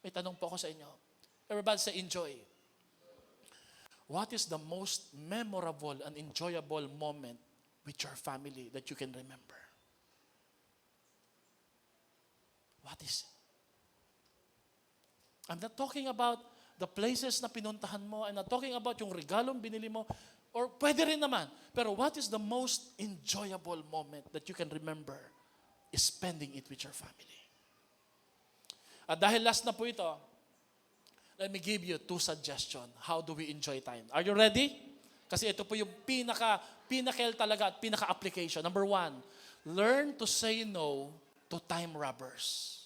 May tanong po ako sa inyo. Everybody say, enjoy. What is the most memorable and enjoyable moment with your family that you can remember? What is it? I'm not talking about the places na pinuntahan mo. I'm not talking about yung regalong binili mo. Or pwede rin naman. Pero what is the most enjoyable moment that you can remember is spending it with your family. At dahil last na po ito, let me give you 2 suggestions. How do we enjoy time? Are you ready? Kasi ito po yung pinaka talaga at pinaka-application. Number 1, learn to say no to time robbers.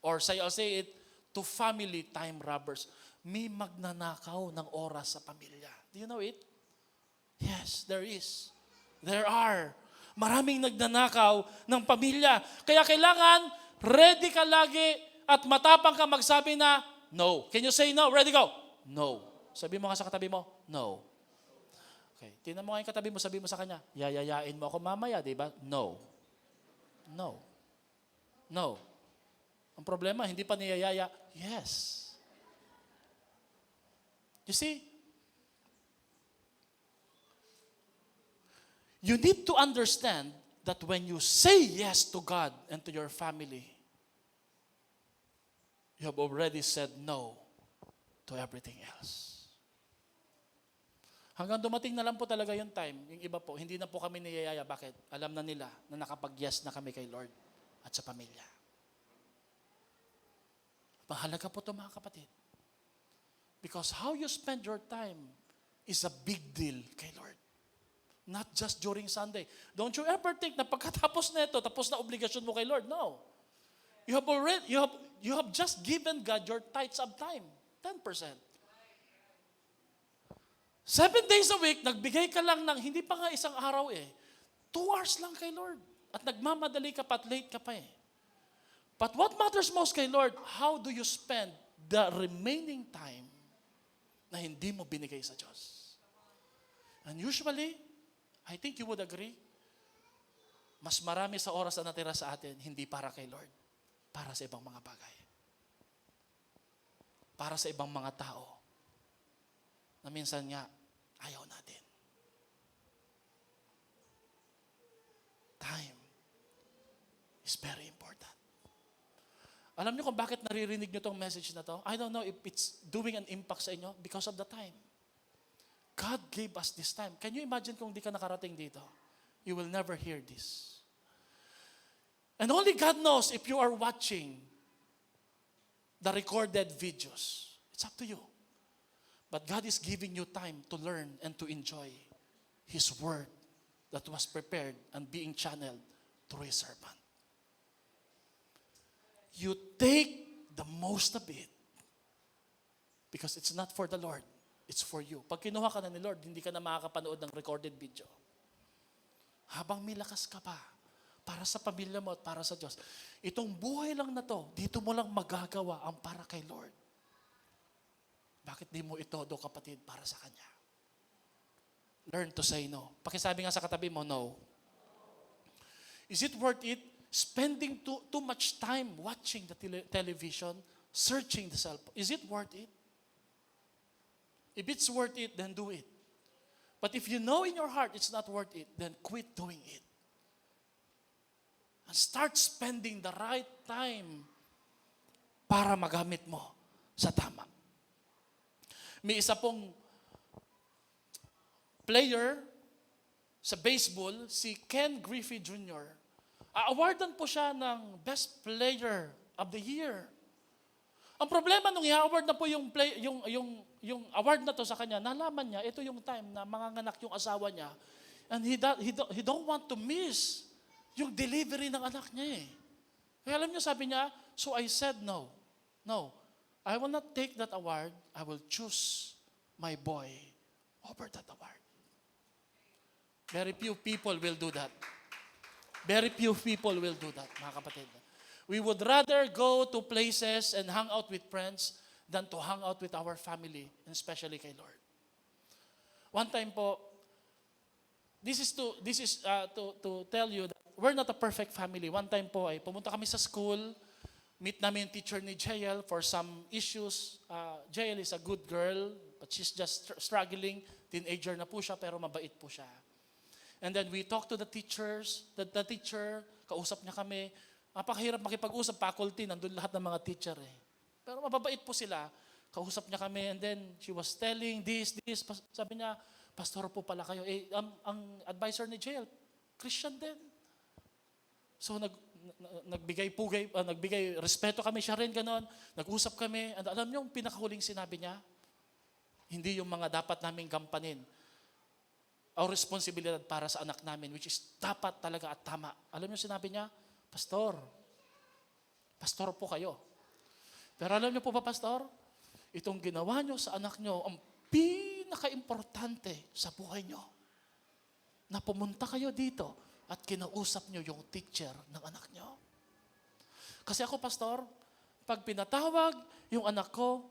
Or I'll say it, to family time robbers. May magnanakaw ng oras sa pamilya. Do you know it? Yes, there is. There are. Maraming nagnanakaw ng pamilya. Kaya kailangan, ready ka lagi at matapang ka magsabi na, no. Can you say no? Ready, go. No. Sabi mo nga sa katabi mo, no. Okay. Tingnan mo nga yung katabi mo, sabi mo sa kanya, yayayain mo ako mamaya, di ba? No. No. No. Ang problema, hindi pa niyayaya. Yes. You see? You need to understand that when you say yes to God and to your family, you have already said no to everything else. Hanggang dumating na lang po talaga yung time, yung iba po, hindi na po kami niyayaya. Bakit? Alam na nila na nakapag-yes na kami kay Lord at sa pamilya. Mahalaga po ito mga kapatid. Because how you spend your time is a big deal kay Lord. Not just during Sunday. Don't you ever think na pagkatapos na ito, tapos na obligasyon mo kay Lord. No. You have just given God your tithes of time. 10%. 7 days a week, nagbigay ka lang ng, hindi pa nga isang araw 2 hours lang kay Lord. At nagmamadali ka pa at late ka pa But what matters most kay Lord, how do you spend the remaining time na hindi mo binigay sa Diyos? And usually, I think you would agree, mas marami sa oras na natira sa atin, hindi para kay Lord, para sa ibang mga bagay. Para sa ibang mga tao, na minsan nga, ayaw natin. Time is very important. Alam niyo kung bakit naririnig niyo tong message na to? I don't know if it's doing an impact sa inyo because of the time. God gave us this time. Can you imagine kung di ka nakarating dito? You will never hear this. And only God knows if you are watching the recorded videos. It's up to you. But God is giving you time to learn and to enjoy His Word that was prepared and being channeled through His servant. You take the most of it because it's not for the Lord. It's for you. Pag kinuha ka na ni Lord, hindi ka na makakapanood ng recorded video. Habang may lakas ka pa, para sa pamilya mo at para sa Diyos. Itong buhay lang na to, dito mo lang magagawa ang para kay Lord. Bakit di mo ito, kapatid, para sa Kanya? Learn to say no. Pakisabi nga sa katabi mo, no. Is it worth it? Spending too much time watching the television, searching the cell phone. Is it worth it? If it's worth it, then do it. But if you know in your heart it's not worth it, then quit doing it. And start spending the right time para magamit mo sa tama. May isa pong player sa baseball, si Ken Griffey Jr. Awardan po siya ng best player of the year. Ang problema nung i-award na po yung award na to sa kanya, nalaman niya, ito yung time na manganganak yung asawa niya, and he don't want to miss yung delivery ng anak niya eh. Kaya alam niyo, sabi niya, so I said no. No, I will not take that award. I will choose my boy over that award. Very few people will do that. Very few people will do that, mga kapatid. We would rather go to places and hang out with friends than to hang out with our family, and especially kay Lord. One time po, this is to tell you that we're not a perfect family. One time po ay pumunta kami sa school, meet namin yung teacher ni Jael for some issues. Jael is a good girl, but she's just struggling. Teenager na po siya, pero mabait po siya. And then we talk to the teachers, the teacher, kausap niya kami. Napakahirap makipag-usap, faculty, nandun lahat ng mga teacher eh. Pero mababait po sila, kausap niya kami, and then she was telling this, sabi niya, pastor po pala kayo. Eh, ang advisor ni Jael, Christian din. So nagbigay respeto kami, siya rin ganon, nag-usap kami, and alam niyo yung pinakahuling sinabi niya? Hindi yung mga dapat naming gampanin. Our responsibilidad para sa anak namin, which is dapat talaga at tama. Alam niyo sinabi niya? Pastor po kayo. Pero alam niyo po ba, Pastor? Itong ginawa niyo sa anak niyo, ang pinaka-importante sa buhay niyo. Na pumunta kayo dito at kinausap niyo yung teacher ng anak niyo. Kasi ako, Pastor, pag pinatawag yung anak ko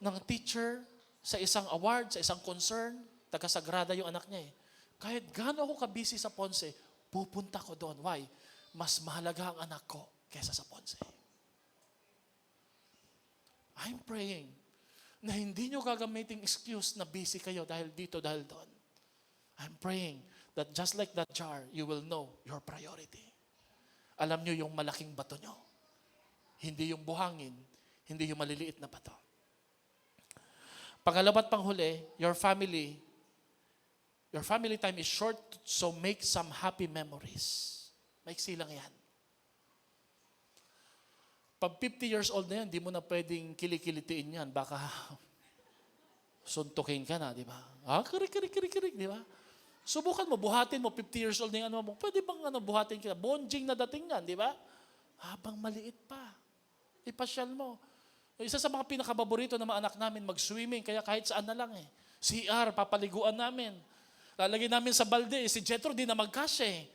ng teacher sa isang award, sa isang concern, taga-sagrada yung anak niya eh. Kahit gaano ako kabisi sa Ponce, pupunta ko doon. Why? Mas mahalaga ang anak ko kaysa sa Ponce. I'm praying na hindi nyo gagamiting excuse na busy kayo dahil dito, dahil doon. I'm praying that just like that jar, you will know your priority. Alam nyo yung malaking bato nyo. Hindi yung buhangin, hindi yung maliliit na bato. Pangalawa at panghuli, your family time is short, so make some happy memories. Maiksi lang yan. Pag 50 years old na yan, di mo na pwedeng kilikilitiin yan. Baka suntukin ka na, di ba? Kirik, di ba? Subukan mo, buhatin mo, 50 years old na yan, mo. Pwede bang buhatin ka? Bonjing na dating yan, di ba? Habang maliit pa. Ipasyal mo. Isa sa mga pinakababorito ng mga anak namin, mag-swimming, kaya kahit saan na lang eh. CR, papaliguan namin. Lalagyan namin sa balde, si Jetro di na magkasya eh.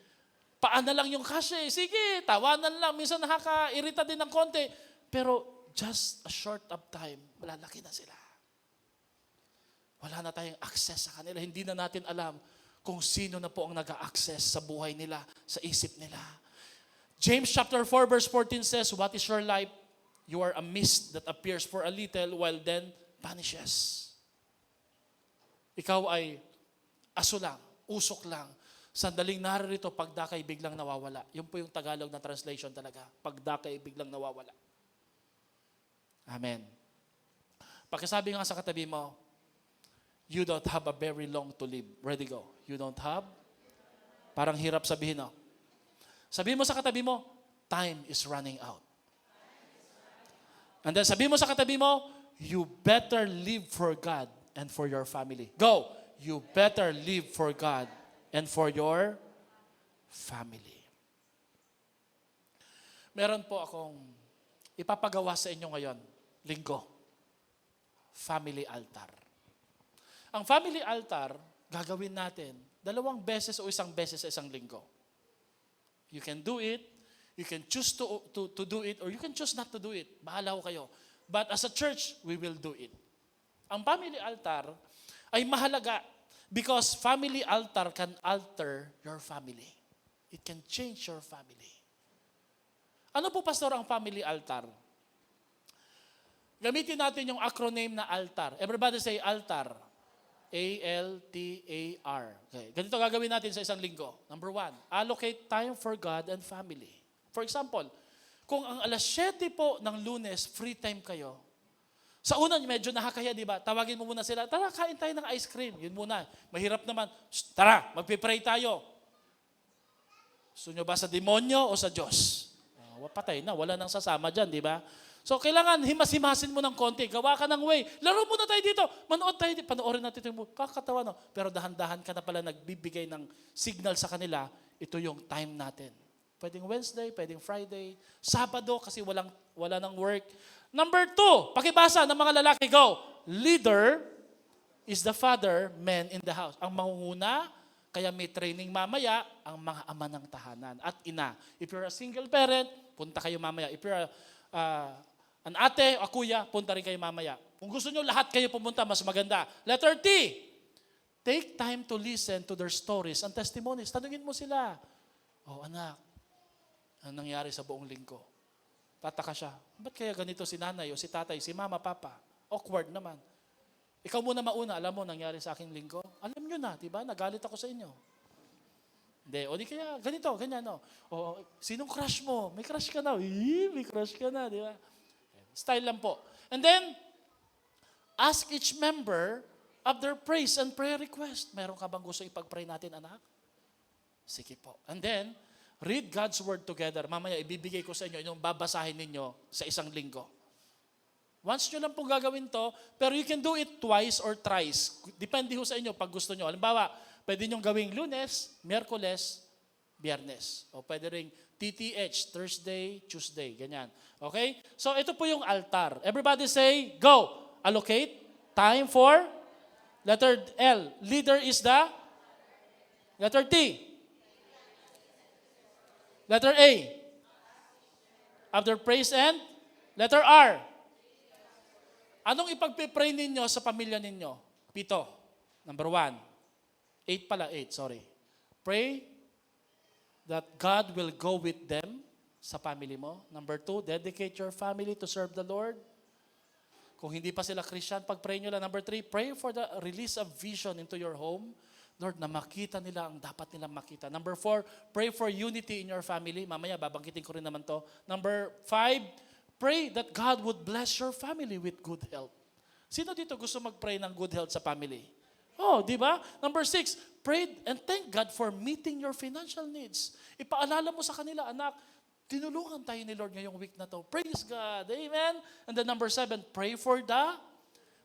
Paan na lang yung kasya eh. Sige, tawanan lang. Minsan nakaka-irita din ng konti. Pero just a short of time, malalaki na sila. Wala na tayong access sa kanila. Hindi na natin alam kung sino na po ang nag-access sa buhay nila, sa isip nila. James chapter 4 verse 14 says, what is your life? You are a mist that appears for a little while then vanishes. Ikaw ay aso lang, usok lang. Sandaling naririto, pagdakay biglang nawawala. Yun po yung Tagalog na translation talaga. Pagdakay biglang nawawala. Amen. Pakisabi nga sa katabi mo, you don't have a very long to live. Ready, go. You don't have? Parang hirap sabihin, no? Sabihin mo sa katabi mo, time is running out. And then sabihin mo sa katabi mo, you better live for God and for your family. Go. You better live for God and for your family. Meron po akong ipapagawa sa inyo ngayon, linggo. Family altar. Ang family altar, gagawin natin 2 beses o 1 beses sa isang linggo. You can do it, you can choose to do it, or you can choose not to do it. Bahala ko kayo. But as a church, we will do it. Ang family altar ay mahalaga because family altar can alter your family. It can change your family. Ano po, Pastor, ang family altar? Gamitin natin yung acronym na altar. Everybody say altar. A-L-T-A-R. Okay. Ganito gagawin natin sa isang linggo. Number 1, allocate time for God and family. For example, kung ang alas 7 po ng Lunes, free time kayo, sa una, medyo nakakaya, di ba? Tawagin mo muna sila, tara, kain tayo ng ice cream. Yun muna. Mahirap naman. Tara, magpipray tayo. Gusto nyo ba sa demonyo o sa Diyos? Patay na, wala nang sasama dyan, di ba? So, kailangan himas-himasin mo ng konti. Gawa ka ng way. Laro muna tayo dito. Manood tayo dito. Panoorin natin ito. Kakatawa, no? Pero dahan-dahan ka na pala nagbibigay ng signal sa kanila. Ito yung time natin. Pwedeng Wednesday, pwedeng Friday, Sabado kasi wala nang work. Number 2, pakibasa ng mga lalaki. Go! Leader is the father, man in the house. Ang mangunguna, kaya may training mamaya, ang mga ama ng tahanan at ina. If you're a single parent, punta kayo mamaya. If you're an ate o kuya, punta rin kayo mamaya. Kung gusto nyo, lahat kayo pumunta, mas maganda. Letter T, take time to listen to their stories and testimonies. Tanungin mo sila, anak, ano nangyari sa buong linggo? Tataka siya, ba't kaya ganito si nanay o si tatay, si mama, papa? Awkward naman. Ikaw muna mauna, alam mo nangyari sa aking linggo? Alam nyo na, diba? Nagalit ako sa inyo. Hindi, o di kaya, ganito, ganyan, no? O, sinong crush mo? May crush ka na. May crush ka na, di ba? Style lang po. And then, ask each member of their praise and prayer request. Meron ka bang gusto ipag-pray natin, anak? Sige po. And then, read God's Word together. Mamaya, ibibigay ko sa inyo yung babasahin ninyo sa isang linggo. Once nyo lang po gagawin to, pero you can do it twice or thrice. Depende ho sa inyo pag gusto nyo. Halimbawa, pwede nyo gawing Lunes, Miyerkules, Biyernes. O pwede ring TTH, Thursday, Tuesday, ganyan. Okay? So ito po yung altar. Everybody say, go! Allocate time for letter L. Leader is the letter T. Letter A. After praise and letter R. Anong ipagpipray ninyo sa pamilya ninyo? 7. Number 1. 8 pala, 8, sorry. Pray that God will go with them sa family mo. Number 2, dedicate your family to serve the Lord. Kung hindi pa sila Christian, pag-pray nyo lang. Number 3, pray for the release of vision into your home. Lord, na makita nila ang dapat nilang makita. Number 4, pray for unity in your family. Mamaya, babangkitin ko rin naman to. Number 5, pray that God would bless your family with good health. Sino dito gusto mag-pray ng good health sa family? Di ba? Number 6, pray and thank God for meeting your financial needs. Ipaalala mo sa kanila, anak, tinulungan tayo ni Lord ngayong week na to. Praise God. Amen? And then number 7, pray for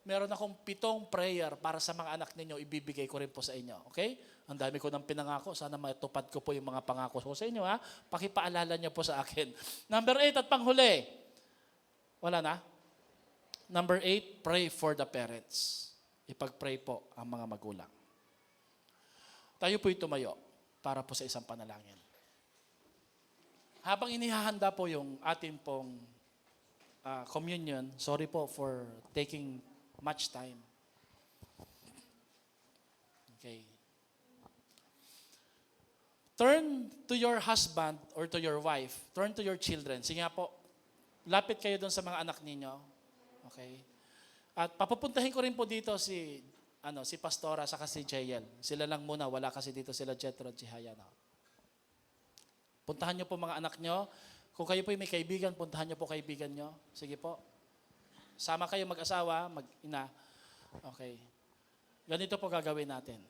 meron akong 7 prayer para sa mga anak ninyo, ibibigay ko rin po sa inyo. Okay? Ang dami ko nang pinangako. Sana matupad ko po yung mga pangako ko sa inyo. Ha? Pakipaalala niyo po sa akin. Number 8 at panghuli. Wala na? Number 8, pray for the parents. Ipag-pray po ang mga magulang. Tayo po'y tumayo para po sa isang panalangin. Habang inihahanda po yung ating pong communion, sorry po for taking much time. Okay. Turn to your husband or to your wife. Turn to your children. Sige nga po, lapit kayo doon sa mga anak ninyo. Okay. At papupuntahin ko rin po dito si Pastora saka si JL. Sila lang muna, wala kasi dito sila Jethro at si Hayana. Puntahan niyo po mga anak niyo. Kung kayo po may kaibigan, puntahan niyo po kaibigan niyo. Sige po. Sama kayo mag-asawa, mag-ina. Okay. Ganito po gagawin natin.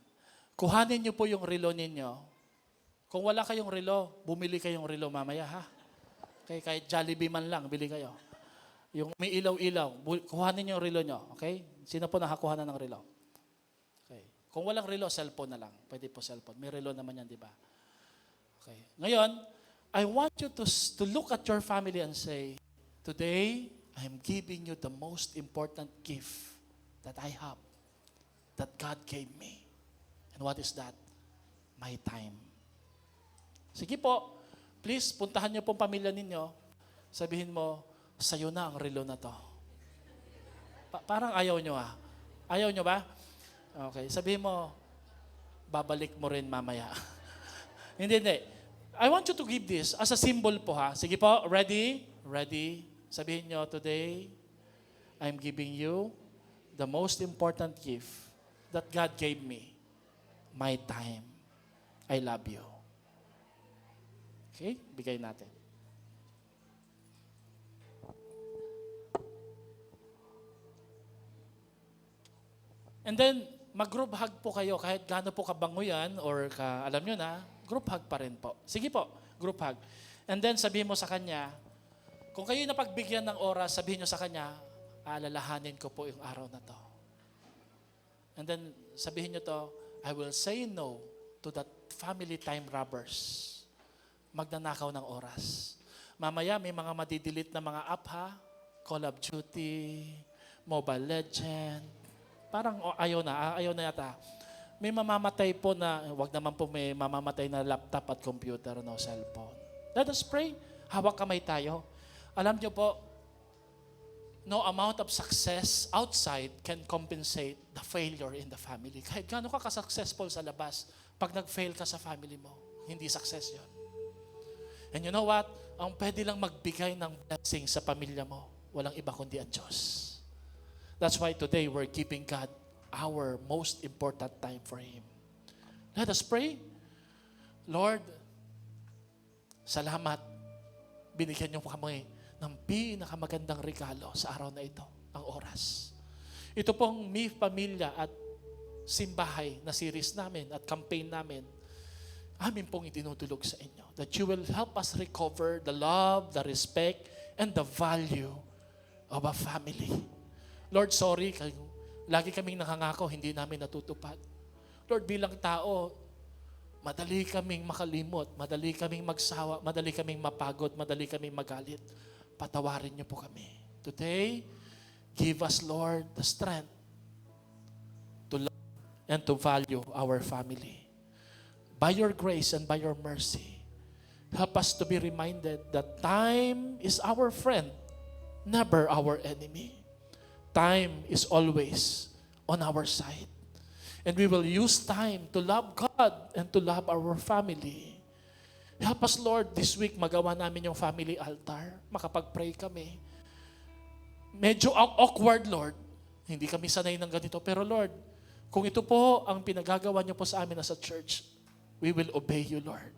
Kuhanin niyo po yung relo ninyo. Kung wala kayong relo, bumili kayong relo mamaya, ha? Okay, kahit Jollibee man lang, bili kayo. Yung may ilaw-ilaw, kuhanin niyo yung relo niyo. Okay? Sino po nakakuha na ng relo? Okay. Kung walang relo, cellphone na lang. Pwede po cellphone. May relo naman yan, di ba? Okay. Ngayon, I want you to look at your family and say, today, I'm giving you the most important gift that I have, that God gave me. And what is that? My time. Sige po, please, puntahan niyo pong pamilya ninyo. Sabihin mo, sa'yo na ang relo na to. Parang ayaw nyo Ayaw nyo ba? Okay, sabihin mo, babalik mo rin mamaya. Hindi. I want you to give this as a symbol po, ha. Sige po, ready? Ready? Sabihin nyo, today, I'm giving you the most important gift that God gave me. My time. I love you. Okay? Bigay natin. And then, mag-group hug po kayo kahit gaano po kabango yan or alam nyo na, group hug pa rin po. Sige po, group hug. And then sabihin mo sa kanya, kung kayo napagbigyan ng oras, sabihin nyo sa kanya, aalalahanin ko po yung araw na to. And then sabihin nyo to, I will say no to that family time robbers. Magnanakaw ng oras. Mamaya may mga madidelete na mga app ha, Call of Duty, Mobile Legend, parang ayaw na yata. May mamamatay po na, wag naman po may mamamatay na laptop at computer, no, cellphone. Let us pray. Hawak kamay tayo. Alam niyo po, no amount of success outside can compensate the failure in the family. Kahit gaano ka ka-successful sa labas, pag nag-fail ka sa family mo, hindi success yon. And you know what? Ang pwede lang magbigay ng blessing sa pamilya mo, walang iba kundi ang Diyos. That's why today we're keeping God our most important time for Him. Let us pray. Lord, salamat. Binigyan niyo kami ng pinakamagandang regalo sa araw na ito, ang oras. Ito pong Mi Pamilya at Simbahay na series namin at campaign namin, amin pong itinutulog sa inyo that you will help us recover the love, the respect, and the value of a family. Lord, sorry, lagi kaming nakangako, hindi namin natutupad. Lord, bilang tao, madali kaming makalimot, madali kaming magsawa, madali kaming mapagod, madali kaming magalit. Patawarin niyo po kami. Today, give us, Lord, the strength to love and to value our family. By your grace and by your mercy, help us to be reminded that time is our friend, never our enemy. Time is always on our side. And we will use time to love God and to love our family. Help us, Lord, this week magawa namin yung family altar. Makapag-pray kami. Medyo awkward, Lord. Hindi kami sanay ng ganito. Pero Lord, kung ito po ang pinagagawa niyo po sa amin as a church, we will obey you, Lord.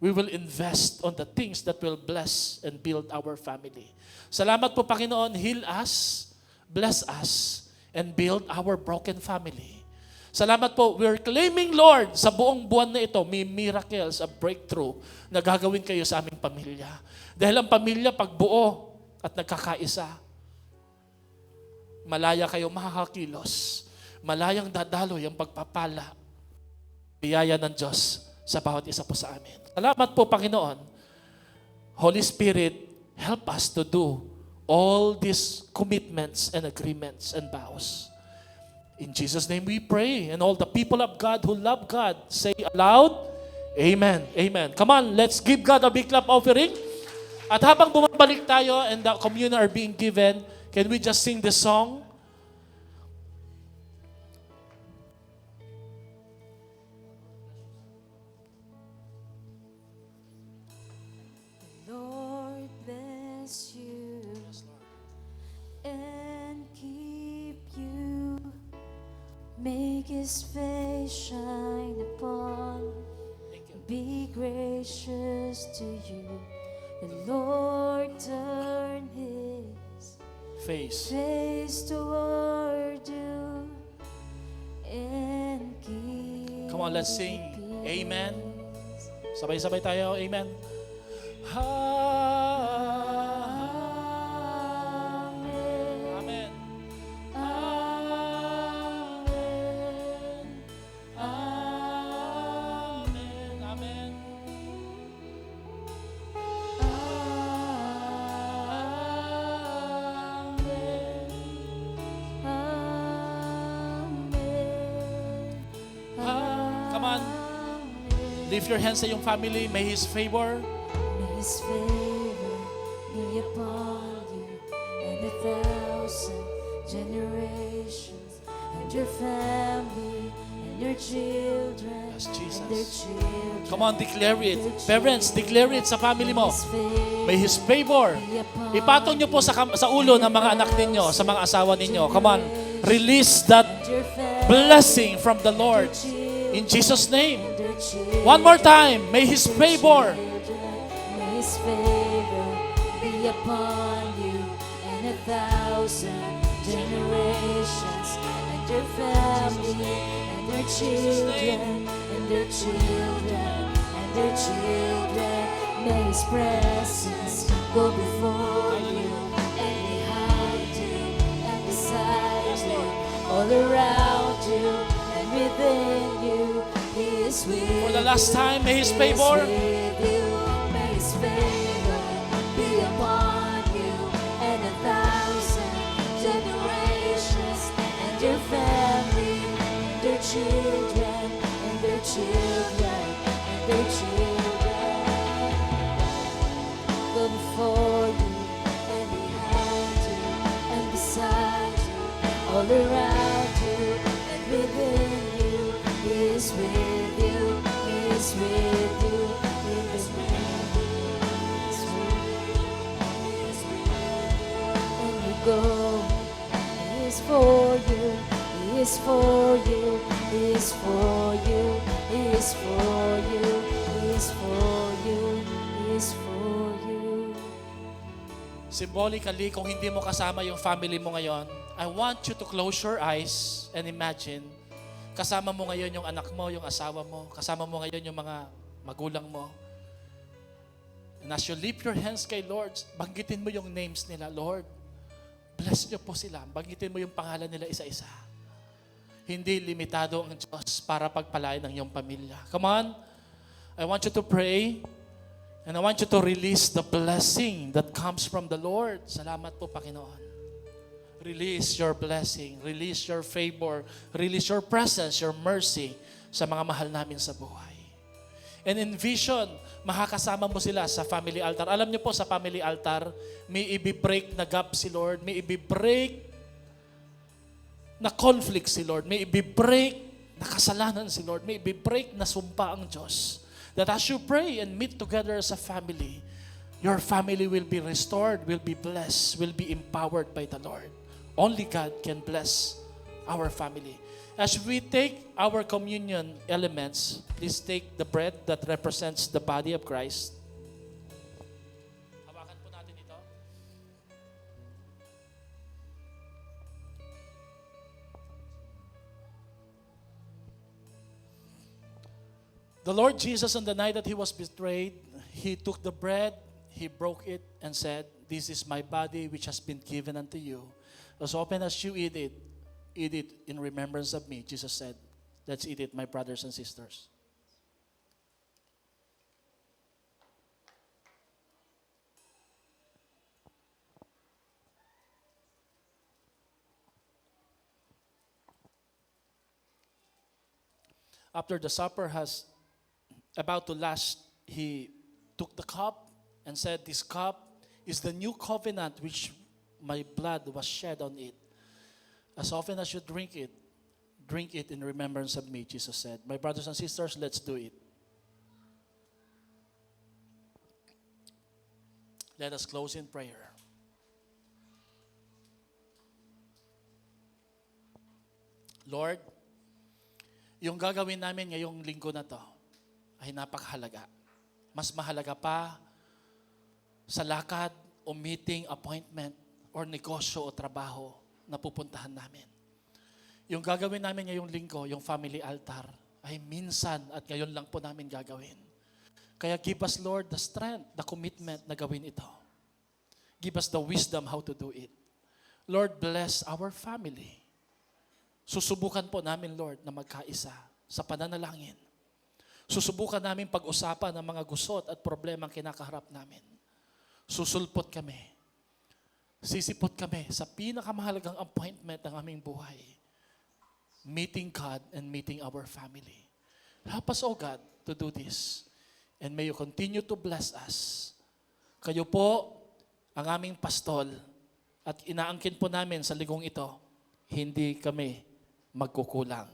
We will invest on the things that will bless and build our family. Salamat po, Panginoon. Heal us, bless us, and build our broken family. Salamat po. We're claiming, Lord, sa buong buwan na ito, may miracles, a breakthrough na gagawin kayo sa aming pamilya. Dahil ang pamilya, pag buo at nagkakaisa, malaya kayo makakakilos. Malayang dadaloy ang pagpapala, biyaya ng Diyos sa bawat isa po sa amin. Salamat po, Panginoon. Holy Spirit, help us to do all these commitments and agreements and vows. In Jesus' name we pray. And all the people of God who love God, say aloud, Amen. Amen. Come on, let's give God a big clap offering. At habang bumabalik tayo and the communion are being given, can we just sing this song? Lord bless you and keep you. Make His face shine upon you, be gracious to you. The Lord turn His Face. toward you and keep. Come on, let's sing. Amen. Sabay-sabay tayo. Amen. Amen. Come on. Lift your hands sa iyong family. May His favor. May His favor be upon you and 1,000 generations, and your family and your children. Yes, Jesus. And their children. Come on, declare it. Parents, declare it sa family mo. His favor May His favor. be upon Ipatong nyo po sa ulo ng mga anak ninyo, sa mga asawa ninyo. Come on, release that your family blessing from the Lord. In Jesus' name. and their children. One more time. May His favor. May His favor be upon you and 1,000 generations, and your family and their children and their children and their children. May His presence go before you and behind you and beside you, all around you and within you. He is with you. For the last time, may His He is favor with you. May His favor be upon you and 1,000 generations and your family and your children and their children and their children. Go before you and behind you and beside you, all around you and within you. He is with you. He is with you. He is with you. He is with you. He is with you. And you go. He is for you. He is for you. He is for you. He is for you. He is for you. He is for you. Symbolically, kung hindi mo kasama yung family mo ngayon, I want you to close your eyes and imagine, kasama mo ngayon yung anak mo, yung asawa mo, kasama mo ngayon yung mga magulang mo. And as you lift your hands kay Lord, banggitin mo yung names nila. Lord, bless niyo po sila. Banggitin mo yung pangalan nila isa-isa. Hindi limitado ang Diyos para pagpalain ng iyong pamilya. Come on. I want you to pray. And I want you to release the blessing that comes from the Lord. Salamat po, Panginoon. Release your blessing. Release your favor. Release your presence, your mercy sa mga mahal namin sa buhay. And in vision, makakasama mo sila sa family altar. Alam niyo po, sa family altar, may i-break na gap si Lord. May i-break na conflict si Lord. May i-break na kasalanan si Lord. May i-break na sumpa ang Diyos. That as you pray and meet together as a family, your family will be restored, will be blessed, will be empowered by the Lord. Only God can bless our family. As we take our communion elements, please take the bread that represents the body of Christ. Hawakan po natin ito. The Lord Jesus, on the night that He was betrayed, He took the bread, He broke it, and said, "This is my body which has been given unto you. As often as you eat it in remembrance of me." Jesus said, "Let's eat it, my brothers and sisters." After the supper has about to last, He took the cup and said, "This cup is the new covenant which my blood was shed on it. As often as you drink it in remembrance of me," Jesus said. My brothers and sisters, let's do it. Let us close in prayer. Lord, yung gagawin namin ngayong linggo na to ay napakahalaga. Mas mahalaga pa sa lakad o meeting, appointment, or negosyo o trabaho na pupuntahan namin. Yung gagawin namin ngayong linggo, yung family altar, ay minsan at ngayon lang po namin gagawin. Kaya give us, Lord, the strength, the commitment na gawin ito. Give us the wisdom how to do it. Lord, bless our family. Susubukan po namin, Lord, na magkaisa sa pananalangin. Susubukan namin pag-usapan ang mga gusot at problema ang kinakaharap namin. Susulpot kami. Sisipot kami sa pinakamahalagang appointment ng aming buhay. Meeting God and meeting our family. Help us, O God, to do this. And may you continue to bless us. Kayo po ang aming pastol at inaangkin po namin sa ligong ito, hindi kami magkukulang.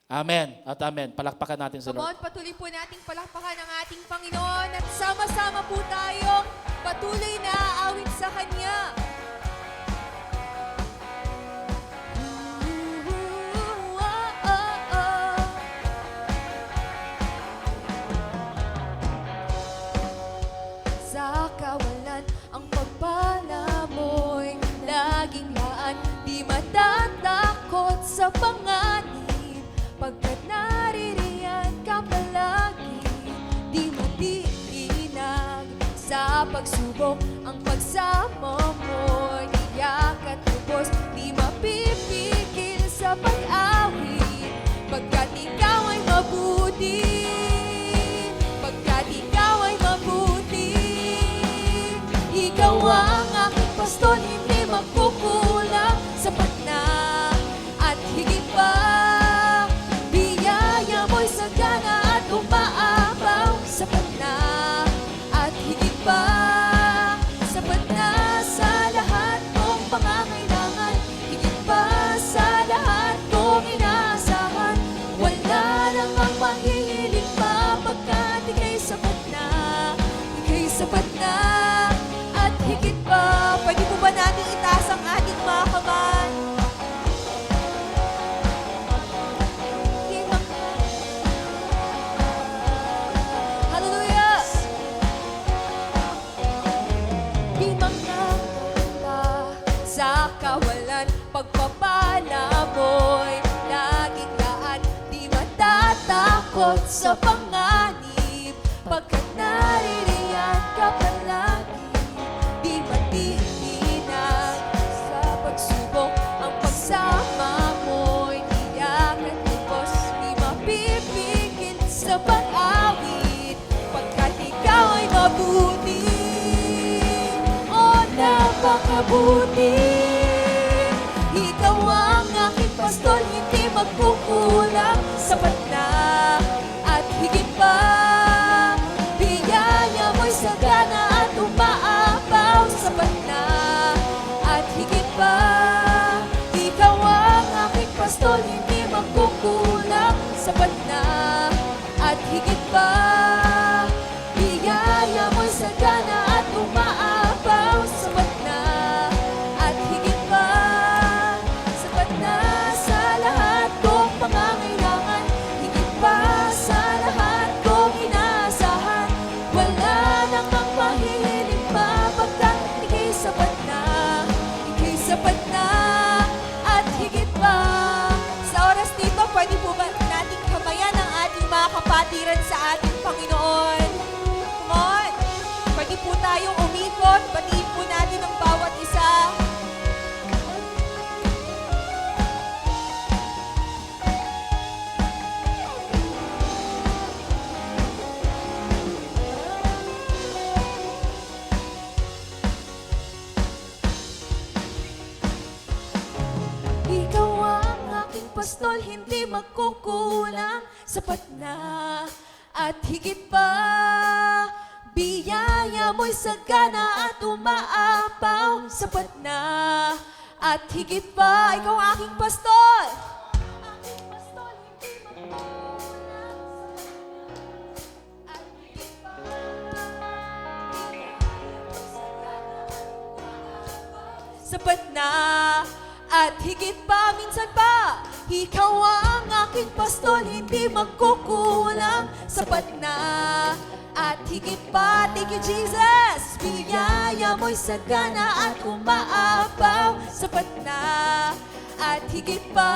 Amen at amen. Palakpakan natin sa Come Lord. on, patuloy po nating palakpakan ang ating Panginoon at sama-sama po tayong patuloy na aawit sa Kanya. Sa kawalan, ang pagpala mo'y laging laan, di matatakot sa panganib. Pagkat naririyan ka palagi, di matitinag pagsubok, ang pagsama mo'y tiyak at lubos. Di mapipigil sa pag-awit, pagkat ikaw ay mabuti. Pagkat ikaw ay mabuti. Ikaw ang aking pastol, hindi magkukulang. Sapat na at higit pa. Biyaya mo'y sagana at umaapaw. Sapat na at higit pa. Sapat na sa lahat kong pangangailangan. Higit pa sa lahat kong inaasahan. Wala nang ang mahihiling pa, pagkat ika'y sapat na. Ika'y sapat na at higit pa. Pwede po ba natin itaas ang ating mga kamay? Hallelujah! Di makakita sa kawalan, pagpapala mo'y laging daan. Di matatakot sa panganib, pagkat naririyan ka palagi. Di matitinag sa pagsubok, ang pagsama mo'y tiyak at lubos. Di mapipigil sa pag-awit, pagkat ikaw ay mabuti. Oh, napakabuti. Ikaw ang aking pastol, hindi magkukulang. Sapat na at higit pa. Biyaya mo'y sagana at umaapaw. Sapat na at higit pa. Ikaw ang aking pastol, hindi magkukulang. Sapat na at higit pa. Biyaya mo'y sagana at umaapaw. Sapat na at higit pa. Sapat na sa lahat kong pangangailangan. Higit pa sa lahat kong inaasahan. Wala nang ang mahihiling pa, pagkat ika'y sapat na. Ika'y sapat na at higit pa. Sa oras dito, pwede po ba nating kamayan ang ating mga kapatiran sa ating Panginoon? Come on! Pwede po tayong umikot, batiin po natin ang bawat isa. Ikaw ang aking pastol, hindi magkukulang. Sapat na at higit pa. Biyaya mo'y sagana at umaapaw. Sapat na at higit pa. Ikaw ang aking pastol. Aking pastol, hindi magkukulang. At higit pa. Sapat na at higit pa, minsan pa. Ikaw ang aking pastol, hindi magkukulang. Sapat na at higit pa. Thank you, Jesus. Biyaya mo'y sagana at umaapaw. Sapat na at higit pa.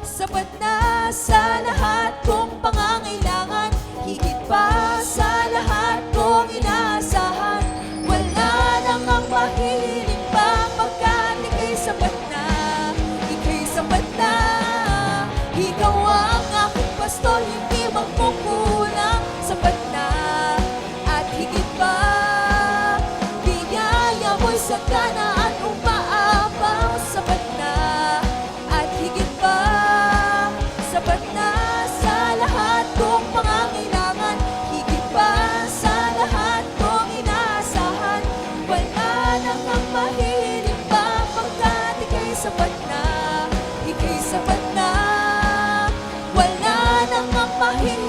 Sapat na sa lahat kong pangangailangan. Higit pa sa lahat kong inaasahan. Wala nang ang mahihiling pa, pagkat ika'y sapat na. Ika'y sapat na. Ikaw ang aking pastol, hindi magkukulang. Sapat na at higit pa. Biyaya mo'y sagana at umaapaw. Sapat na at higit pa. Sapat na sa lahat kong pangangailangan. Higit pa sa lahat kong inaasahan. Wala nang ang mahihiling pa, pagkat ika'y sapat na. Ika'y sapat na. Wala nang ang mahihiling